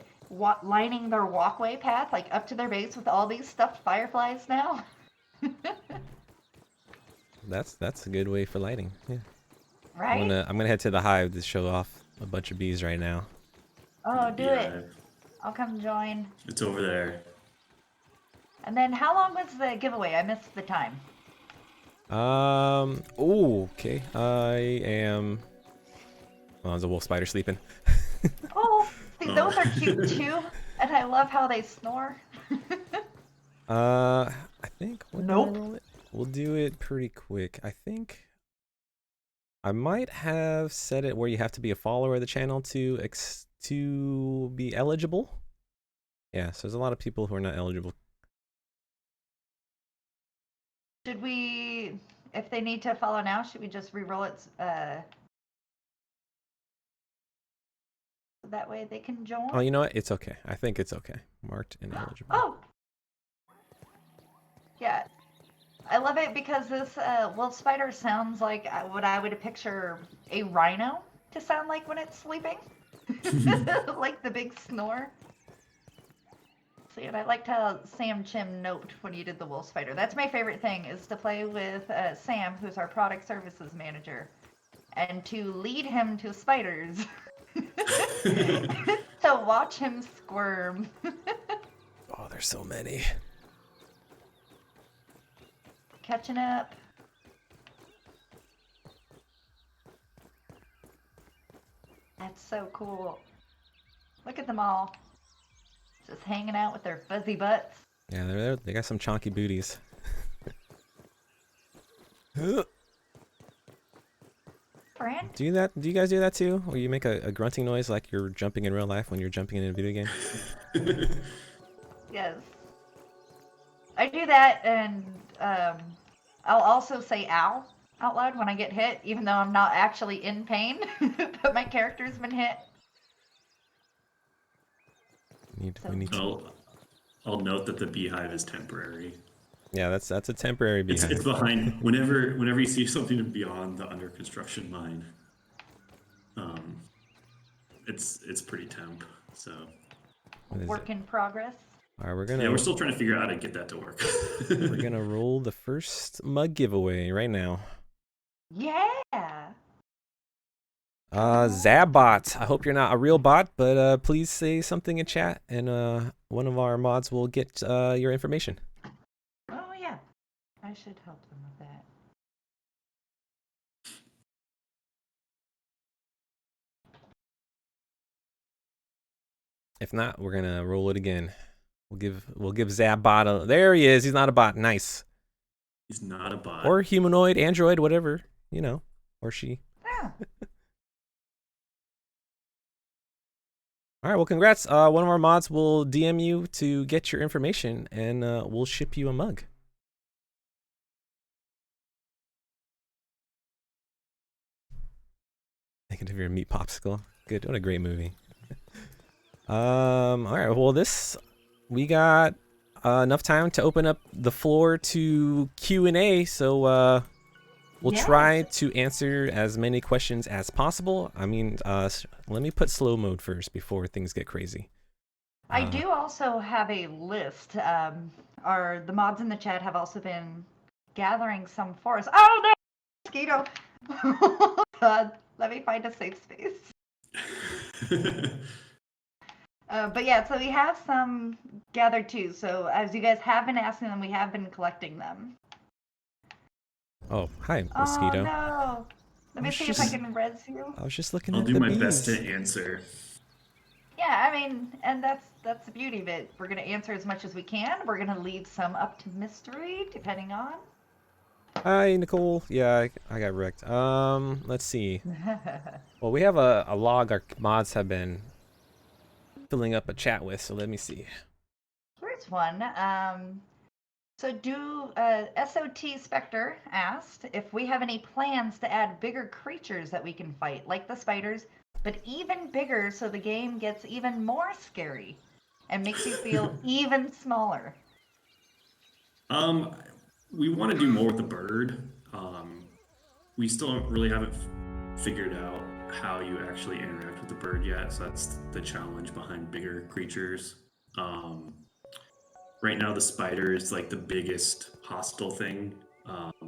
lining their walkway path, like up to their base with all these stuffed fireflies now. That's a good way for lighting. Yeah. Right? I'm gonna head to the hive to show off a bunch of bees right now. Oh, do it. I'll come join. It's over there. And then how long was the giveaway? I missed the time. Oh, okay. I am... Well, there's a wolf spider sleeping. Oh, see, those are cute too. And I love how they snore. I think... Nope. We'll do it pretty quick. I think... I might have set it where you have to be a follower of the channel to be eligible. Yeah, so there's a lot of people who are not eligible. Should we, if they need to follow now, should we just re-roll it? That way they can join? Oh, you know what? It's okay. I think it's okay. Marked ineligible. Oh! Yeah. I love it because this wolf spider sounds like what I would picture a rhino to sound like when it's sleeping. Like the big snore. See, and I liked how Sam Chim noped when you did the wolf spider. That's my favorite thing, is to play with Sam, who's our product services manager, and to lead him to spiders. To watch him squirm. Oh, there's so many. Catching up. That's so cool. Look at them all. Just hanging out with their fuzzy butts. Yeah, they got some chonky booties. Fran? Do you guys do that too? Or you make a grunting noise like you're jumping in real life when you're jumping in a video game? Yes. I do that, and I'll also say ow out loud when I get hit, even though I'm not actually in pain, but my character's been hit. I'll note that the beehive is temporary. Yeah, that's a temporary beehive. It's behind whenever you see something beyond the under construction mine. It's pretty temp. So Work in progress. All right, we're still trying to figure out how to get that to work. We're gonna roll the first mug giveaway right now. Yeah. Zabot. I hope you're not a real bot, but please say something in chat, and one of our mods will get your information. Oh yeah, I should help them with that. If not, we're gonna roll it again. We'll give Zabot a... There he is. He's not a bot. Nice. He's not a bot. Or humanoid, android, whatever, you know, or she. Yeah. All right, well, congrats. One of our mods will DM you to get your information, and we'll ship you a mug. Thinking of your meat popsicle. Good. What a great movie. All right. Well, we got enough time to open up the floor to Q&A. So we'll try to answer as many questions as possible. I mean, let me put slow mode first before things get crazy. I do also have a list. The mods in the chat have also been gathering some for us. Oh no, mosquito! God, let me find a safe space. But yeah, so we have some gathered too. So as you guys have been asking them, we have been collecting them. Oh, hi, Oh mosquito. no! Let me see if I can res you. I was just looking I'll at do the my bees. best to answer. Yeah, I mean, and that's the beauty of it. We're gonna answer as much as we can. We're gonna leave some up to mystery, depending on. Hi, Nicole. Yeah, I got wrecked. Let's see. Well, we have a log our mods have been filling up a chat with, so let me see. Here's one. SOT Spectre asked if we have any plans to add bigger creatures that we can fight, like the spiders, but even bigger so the game gets even more scary and makes you feel even smaller. We want to do more with the bird. We still really haven't figured out how you actually interact with the bird yet, so that's the challenge behind bigger creatures. Right now, the spider is like the biggest hostile thing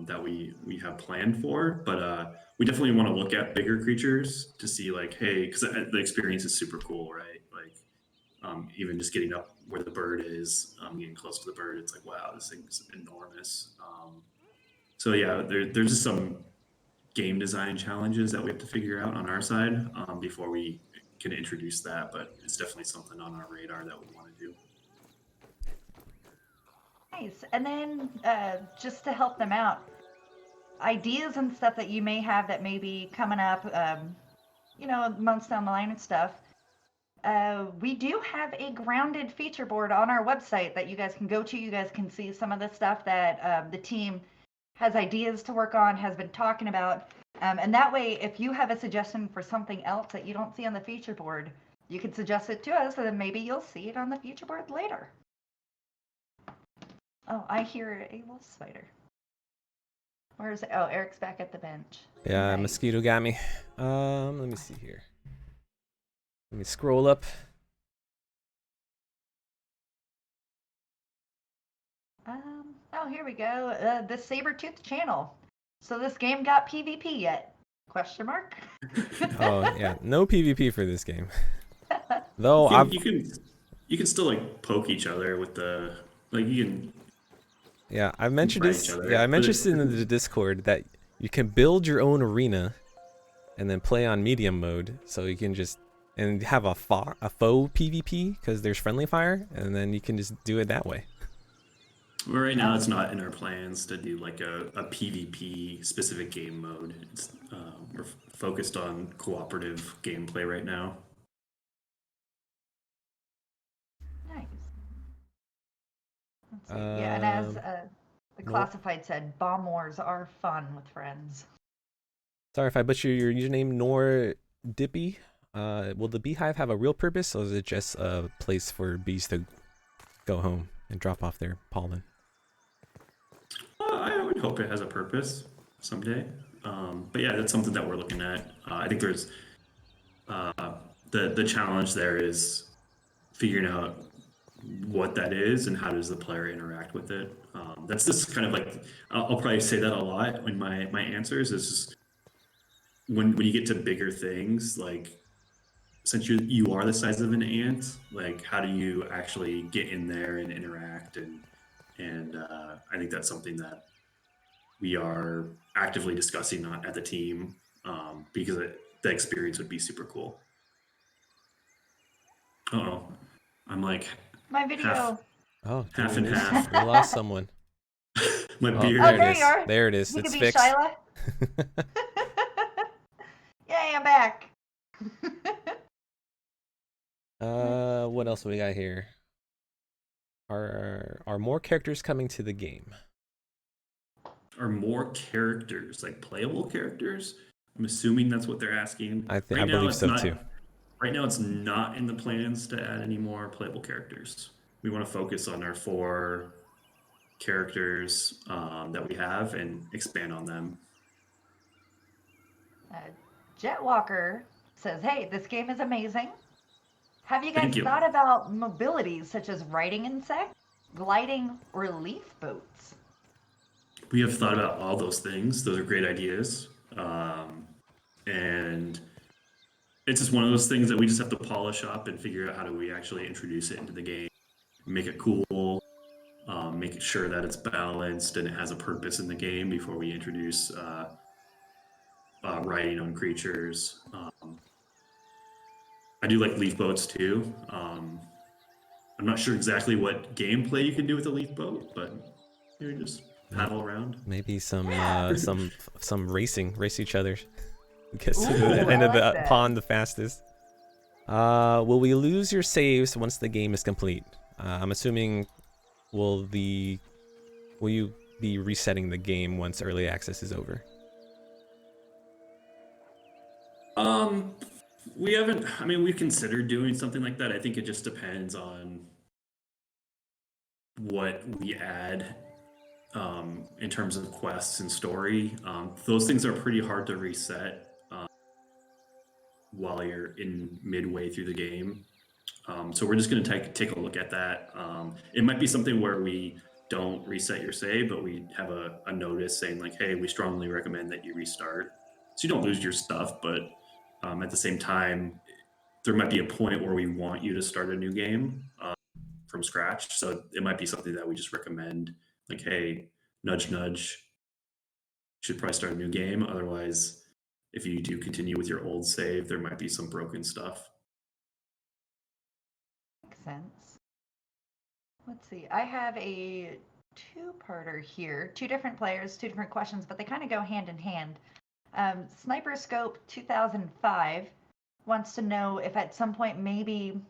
that we have planned for, but we definitely want to look at bigger creatures to see like, hey, because the experience is super cool, right? Like even just getting up where the bird is, getting close to the bird, it's like, wow, this thing's enormous. So yeah, there's just some game design challenges that we have to figure out on our side before we can introduce that, but it's definitely something on our radar that we want to do. Nice. And then just to help them out, ideas and stuff that you may have that may be coming up, months down the line and stuff. We do have a grounded feature board on our website that you guys can go to. You guys can see some of the stuff that the team has ideas to work on, has been talking about. And that way, if you have a suggestion for something else that you don't see on the feature board, you can suggest it to us, and then maybe you'll see it on the feature board later. Oh, I hear a wolf spider. Where is it? Oh, Eric's back at the bench. Yeah, Nice. mosquito got me. Let me see here. Let me scroll up. Oh, here we go. The Sabertooth channel. So this game got PvP yet? Question mark. Oh yeah, no PvP for this game. Though you can still like poke each other with the you can. Yeah, I mentioned fight this. each other, Yeah, I but mentioned this in the Discord that you can build your own arena, and then play on medium mode. So you can just and have a faux PvP because there's friendly fire, and then you can just do it that way. Well, right now, it's not in our plans to do like a PvP specific game mode. It's, we're focused on cooperative gameplay right now. Nice. Let's see. Yeah, and as the classified said, bomb wars are fun with friends. Sorry if I butcher your username, Nor Dippy. Will the beehive have a real purpose, or is it just a place for bees to go home and drop off their pollen? I would hope it has a purpose someday. But yeah, that's something that we're looking at. I think there's the challenge there is figuring out what that is and how does the player interact with it. That's just kind of like I'll probably say that a lot in my answers. Is just when you get to bigger things, like since you are the size of an ant, like how do you actually get in there and interact and I think that's something that we are actively discussing at the team because the experience would be super cool. Uh-oh. I'm like my video. Half and half. We lost someone. My beard. Oh, there you are. There it is. You It's could be fixed. Shyla. Yay, I'm back. What else we got here? Are more characters coming to the game? Are more characters, like playable characters? I'm assuming that's what they're asking. I believe so too. Right now, it's not in the plans to add any more playable characters. We want to focus on our 4 characters that we have and expand on them. Jetwalker says, "Hey, this game is amazing. Have you guys Thank you. thought about mobilities such as riding insects, gliding, or leaf boats? We have thought about all those things. Those are great ideas. And it's just one of those things that we just have to polish up and figure out how do we actually introduce it into the game, make it cool, make it sure that it's balanced and it has a purpose in the game before we introduce riding on creatures. I do like leaf boats too. I'm not sure exactly what gameplay you can do with a leaf boat, but you just paddle around. Maybe some racing, race each other. Gets to Ooh, the end I of the like that. pond the fastest. Will we lose your saves once the game is complete? I'm assuming will you be resetting the game once early access is over? We haven't. I mean, we considered doing something like that. I think it just depends on what we add in terms of quests and story. Those things are pretty hard to reset while you're in midway through the game. So we're just going to take a look at that. It might be something where we don't reset your save, but we have a notice saying like, hey, we strongly recommend that you restart. So you don't lose your stuff, but at the same time, there might be a point where we want you to start a new game from scratch. So it might be something that we just recommend, like, hey, nudge, nudge, you should probably start a new game. Otherwise, if you do continue with your old save, there might be some broken stuff. Makes sense. Let's see. I have a two-parter here. Two different players, two different questions, but they kind of go hand in hand. Sniper Scope 2005 wants to know if at some point maybe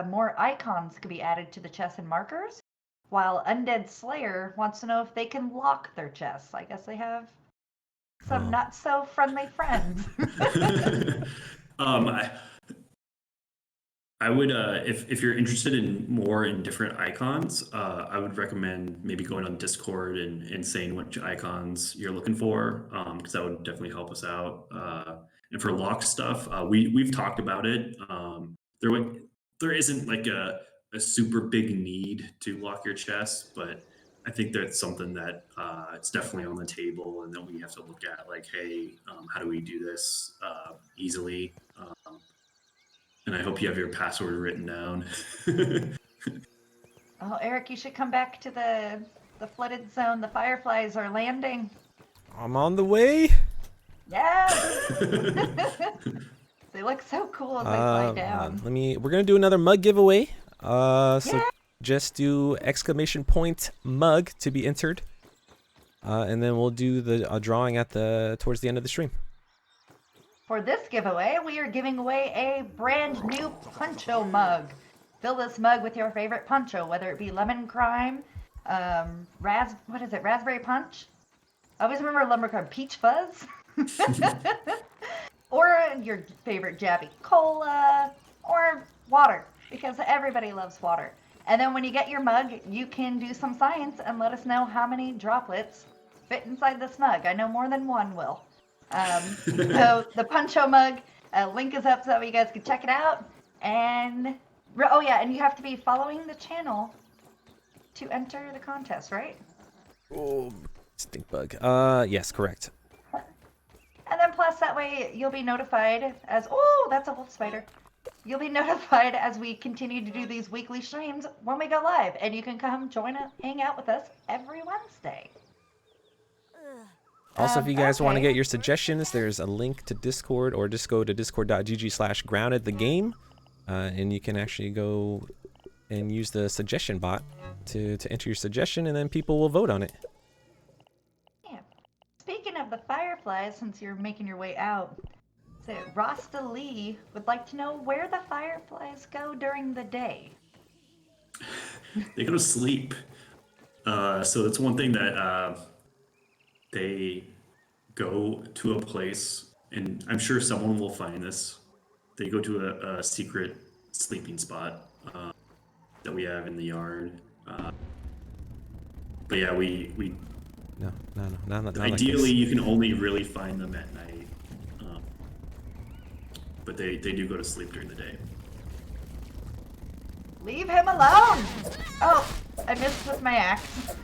more icons could be added to the chests and markers, while Undead Slayer wants to know if they can lock their chests. I guess they have some not so friendly friends. I would, if you're interested in more in different icons, I would recommend maybe going on Discord and saying what icons you're looking for, because that would definitely help us out. And for lock stuff, we've talked about it. There isn't like a super big need to lock your chest, but I think that's something that it's definitely on the table, and then we have to look at like, hey, how do we do this easily? And I hope you have your password written down. Oh, Aarik, you should come back to the flooded zone. The fireflies are landing. I'm on the way. Yes! They look so cool as they fly down. We're gonna do another mug giveaway. So Yeah. just do !mug to be entered. And then we'll do the drawing at towards the end of the stream. For this giveaway, we are giving away a brand new poncho mug. Fill this mug with your favorite poncho, whether it be lemon crime, raspberry punch. I always remember lemon crime, peach fuzz, or your favorite Jabby Cola, or water, because everybody loves water. And then when you get your mug, you can do some science and let us know how many droplets fit inside this mug. I know more than one will. So the poncho mug link is up so that you guys can check it out. And oh yeah, and you have to be following the channel to enter the contest, right? Oh, stink bug. Yes, correct. And then plus that way you'll be notified as that's a wolf spider. You'll be notified as we continue to do these weekly streams when we go live, and you can come hang out with us every Wednesday. Also, if you guys want to okay. get your suggestions, there's a link to Discord, or just go to discord.gg/groundedthegame, and you can actually go and use the suggestion bot to enter your suggestion, and then people will vote on it. Yeah. Speaking of the fireflies, since you're making your way out, so Rasta Lee would like to know where the fireflies go during the day. They go to sleep. So that's one thing that they go to a place, and I'm sure someone will find this. They go to a secret sleeping spot that we have in the yard. But yeah, we No, not ideally like this. you can only really find them at night. But they do go to sleep during the day. Leave him alone! Oh, I missed with my axe.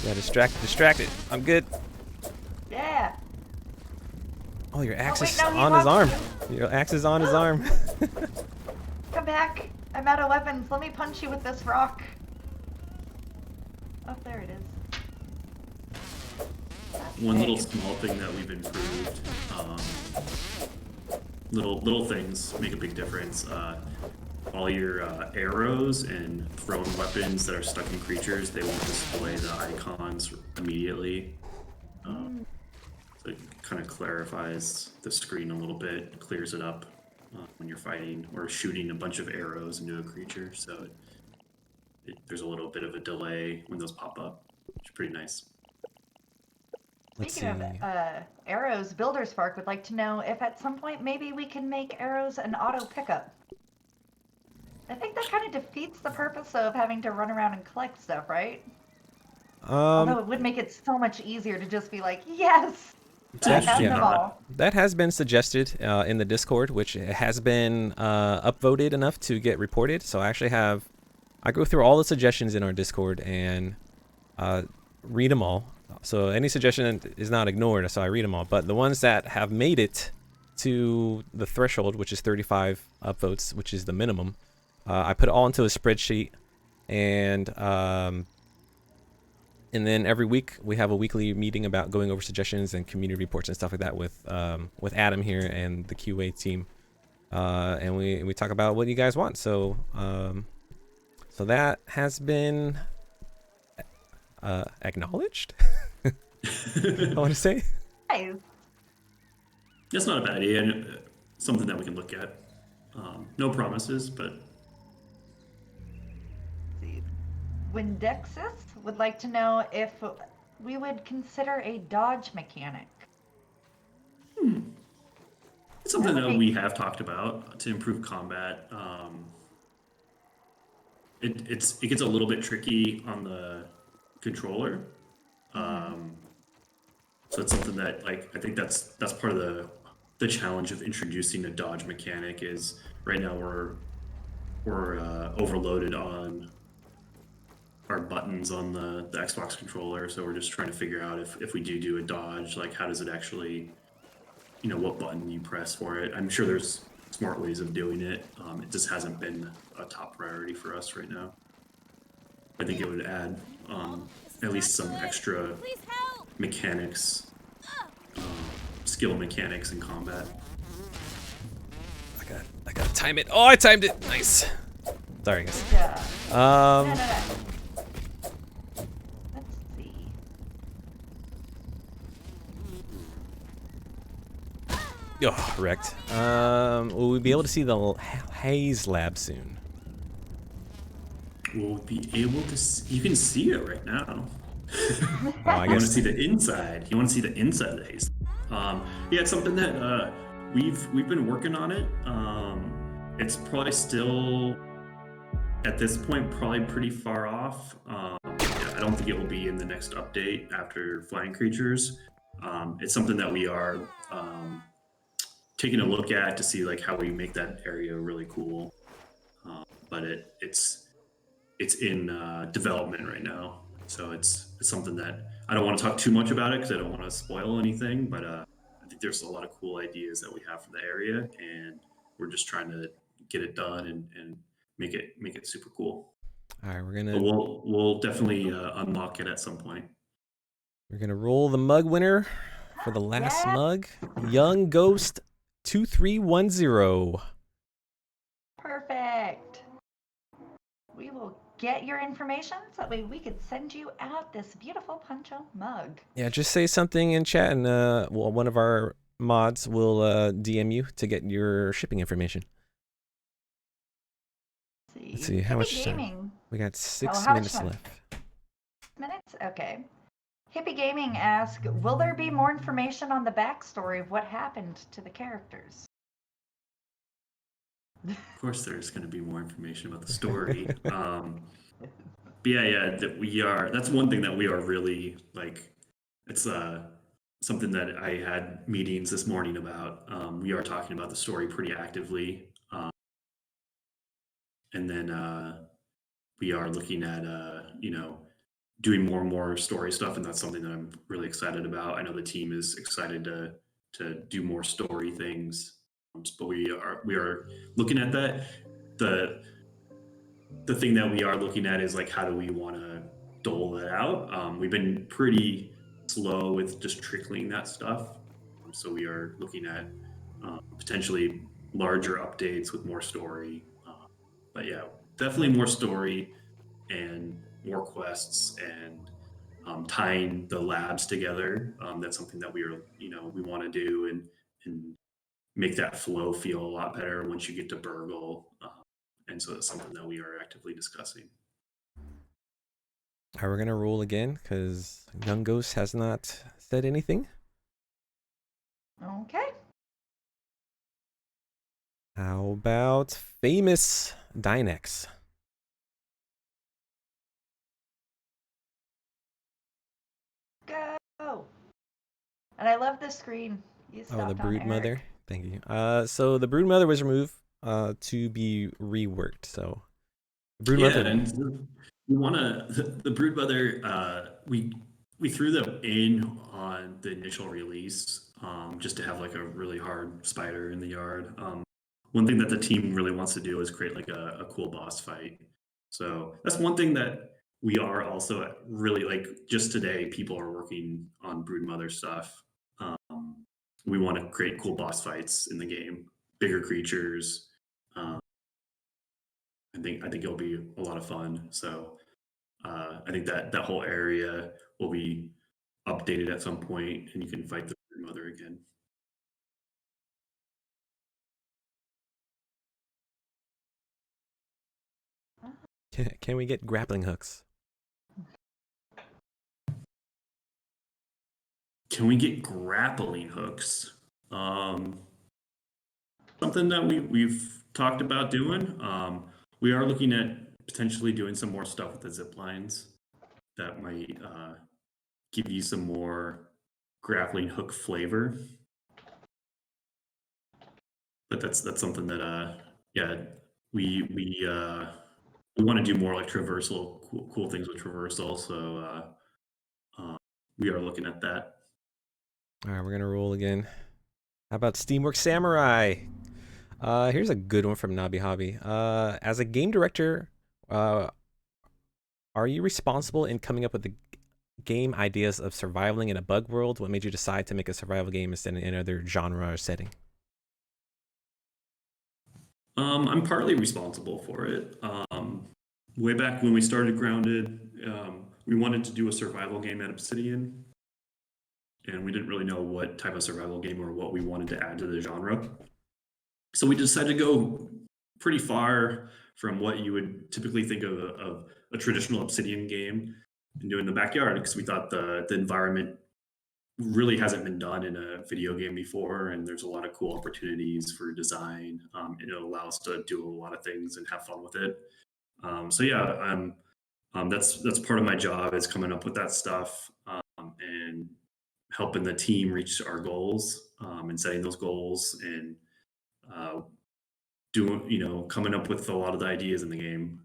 Yeah, distracted. I'm good. Yeah. Oh, your axe wait, is no, he on his arm. wants Your axe is on his arm. Come back. I'm out of weapons. Let me punch you with this rock. Oh, there it is. One little small thing that we've improved, little things make a big difference. All your arrows and thrown weapons that are stuck in creatures, they won't display the icons immediately. So it kind of clarifies the screen a little bit, clears it up when you're fighting or shooting a bunch of arrows into a creature. So there's a little bit of a delay when those pop up, which is pretty nice. Speaking of arrows, Builder Spark would like to know if at some point maybe we can make arrows an auto pickup. I think that kind of defeats the purpose of having to run around and collect stuff, right? Although it would make it so much easier to just be like, yes, I have them all. That has been suggested in the Discord, which has been upvoted enough to get reported. So I go through all the suggestions in our Discord and read them all. So any suggestion is not ignored, so I read them all. But the ones that have made it to the threshold, which is 35 upvotes, which is the minimum, I put it all into a spreadsheet, and then every week we have a weekly meeting about going over suggestions and community reports and stuff like that with Adam here and the QA team, and we talk about what you guys want. So so that has been acknowledged. I want to say. Nice. That's not a bad idea, and something that we can look at. No promises, but. Windexis would like to know if we would consider a dodge mechanic. It's something that we have talked about to improve combat. It gets a little bit tricky on the controller. So it's something that, like, I think that's part of the challenge of introducing a dodge mechanic is right now we're overloaded on our buttons on the Xbox controller, so we're just trying to figure out if we do a dodge, like how does it actually, what button you press for it. I'm sure there's smart ways of doing it. It just hasn't been a top priority for us right now. I think it would add at least some extra mechanics, skill mechanics in combat. I gotta time it. Oh, I timed it. Nice. Sorry, guys. No. Let's see. Oh, wrecked. Will we be able to see the Haze Lab soon? We'll be able to you can see it right now. I You want to see the inside. You want to see the inside of the haze. Yeah, it's something that we've been working on it. It's probably still at this point probably pretty far off. I don't think it will be in the next update after Flying Creatures. It's something that we are taking a look at to see like how we make that area really cool. But it's in development right now. So it's something that I don't want to talk too much about it because I don't want to spoil anything, but I think there's a lot of cool ideas that we have for the area, and we're just trying to get it done and make it super cool. All right, But we'll definitely unlock it at some point. We're gonna roll the mug winner for the last mug. Young Ghost 2310. Perfect. We will get your information so that way we could send you out this beautiful Puncho mug. Yeah, just say something in chat, and one of our mods will DM you to get your shipping information. Let's see how much time. We got 6 minutes left. Minutes? Okay. Hippie Gaming asks, will there be more information on the backstory of what happened to the characters? Of course, there's going to be more information about the story. But yeah, that's one thing that we are really like. It's something that I had meetings this morning about. We are talking about the story pretty actively. And then we are looking at, doing more and more story stuff, and that's something that I'm really excited about. I know the team is excited to do more story things, but we are looking at that. The the thing that we are looking at is like how do we want to dole that out. We've been pretty slow with just trickling that stuff, so we are looking at potentially larger updates with more story. But yeah, definitely more story and more quests and tying the labs together. That's something that we want to do and make that flow feel a lot better once you get to Burgle. And so that's something that we are actively discussing. All right, we're gonna roll again because Young Ghost has not said anything. Okay. How about famous Dynex? Go. And I love this screen. You Oh, the stopped on Brood Mother. Eric. Thank you. So the Brood Mother was removed to be reworked. So the Brood Yeah, Mother. and we want to the Brood Mother. We threw them in on the initial release, just to have like a really hard spider in the yard. One thing that the team really wants to do is create like a cool boss fight. So that's one thing that we are also really like. Just today, people are working on Brood Mother stuff. We want to create cool boss fights in the game, bigger creatures. Um, I think it'll be a lot of fun. So I think that whole area will be updated at some point, and you can fight the mother again. Can we get grappling hooks? Can we get grappling hooks? Something that we've talked about doing. We are looking at potentially doing some more stuff with the zip lines that might give you some more grappling hook flavor. But that's something that yeah, we want to do more like traversal, cool things with traversal. So we are looking at that. All right, we're gonna roll again. How about Steamworks Samurai? Here's a good one from Nabi Hobby. As a game director, are you responsible in coming up with the game ideas of surviving in a bug world? What made you decide to make a survival game instead of another genre or setting? I'm partly responsible for it. Way back when we started Grounded, we wanted to do a survival game at Obsidian, and we didn't really know what type of survival game or what we wanted to add to the genre. So we decided to go pretty far from what you would typically think of a traditional Obsidian game and do in the backyard, because we thought the environment really hasn't been done in a video game before, and there's a lot of cool opportunities for design, and it'll allow us to do a lot of things and have fun with it. So yeah, that's part of my job, is coming up with that stuff, and helping the team reach our goals, and setting those goals, and uh, doing coming up with a lot of the ideas in the game,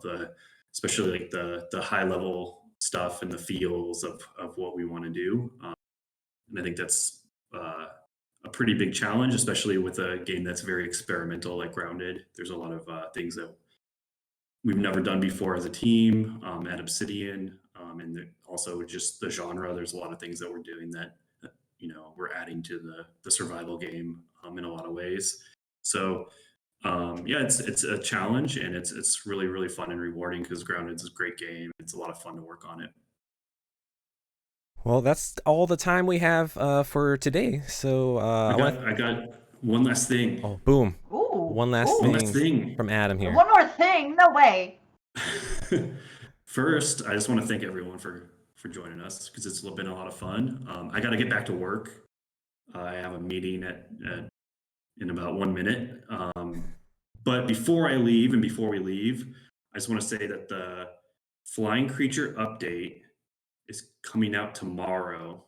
the especially like the high level stuff and the feels of what we want to do. And I think that's a pretty big challenge, especially with a game that's very experimental like Grounded. There's a lot of things that we've never done before as a team, at Obsidian, and also just the genre. There's a lot of things that we're doing that we're adding to the survival game, in a lot of ways. So yeah, it's a challenge, and it's really really fun and rewarding, because Grounded is a great game. It's a lot of fun to work on it. Well, that's all the time we have for today. So I got one last thing. Oh, boom! Ooh. One last thing from Adam here. One more thing. No way. First, I just want to thank everyone for joining us, because it's been a lot of fun. I got to get back to work. I have a meeting in about 1 minute. But before I leave, and before we leave, I just want to say that the Flying Creature update is coming out tomorrow.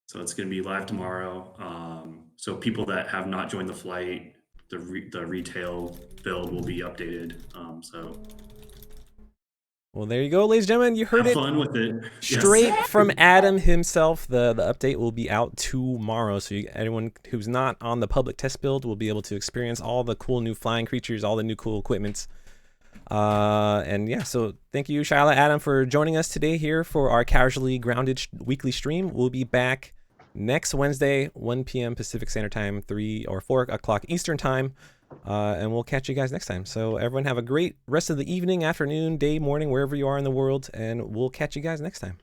So it's going to be live tomorrow. So people that have not joined the flight, the retail build will be updated. So Well, there you go, ladies and gentlemen. You heard have it fun with it. straight Yes. from Adam himself. The update will be out tomorrow, so anyone who's not on the public test build will be able to experience all the cool new flying creatures, all the new cool equipments. And yeah, so thank you, Shyla, Adam, for joining us today here for our Casually Grounded weekly stream. We'll be back next Wednesday, 1 p.m. Pacific Standard Time, 3 or 4 o'clock Eastern Time. And we'll catch you guys next time. So everyone have a great rest of the evening, afternoon, day, morning, wherever you are in the world, and we'll catch you guys next time.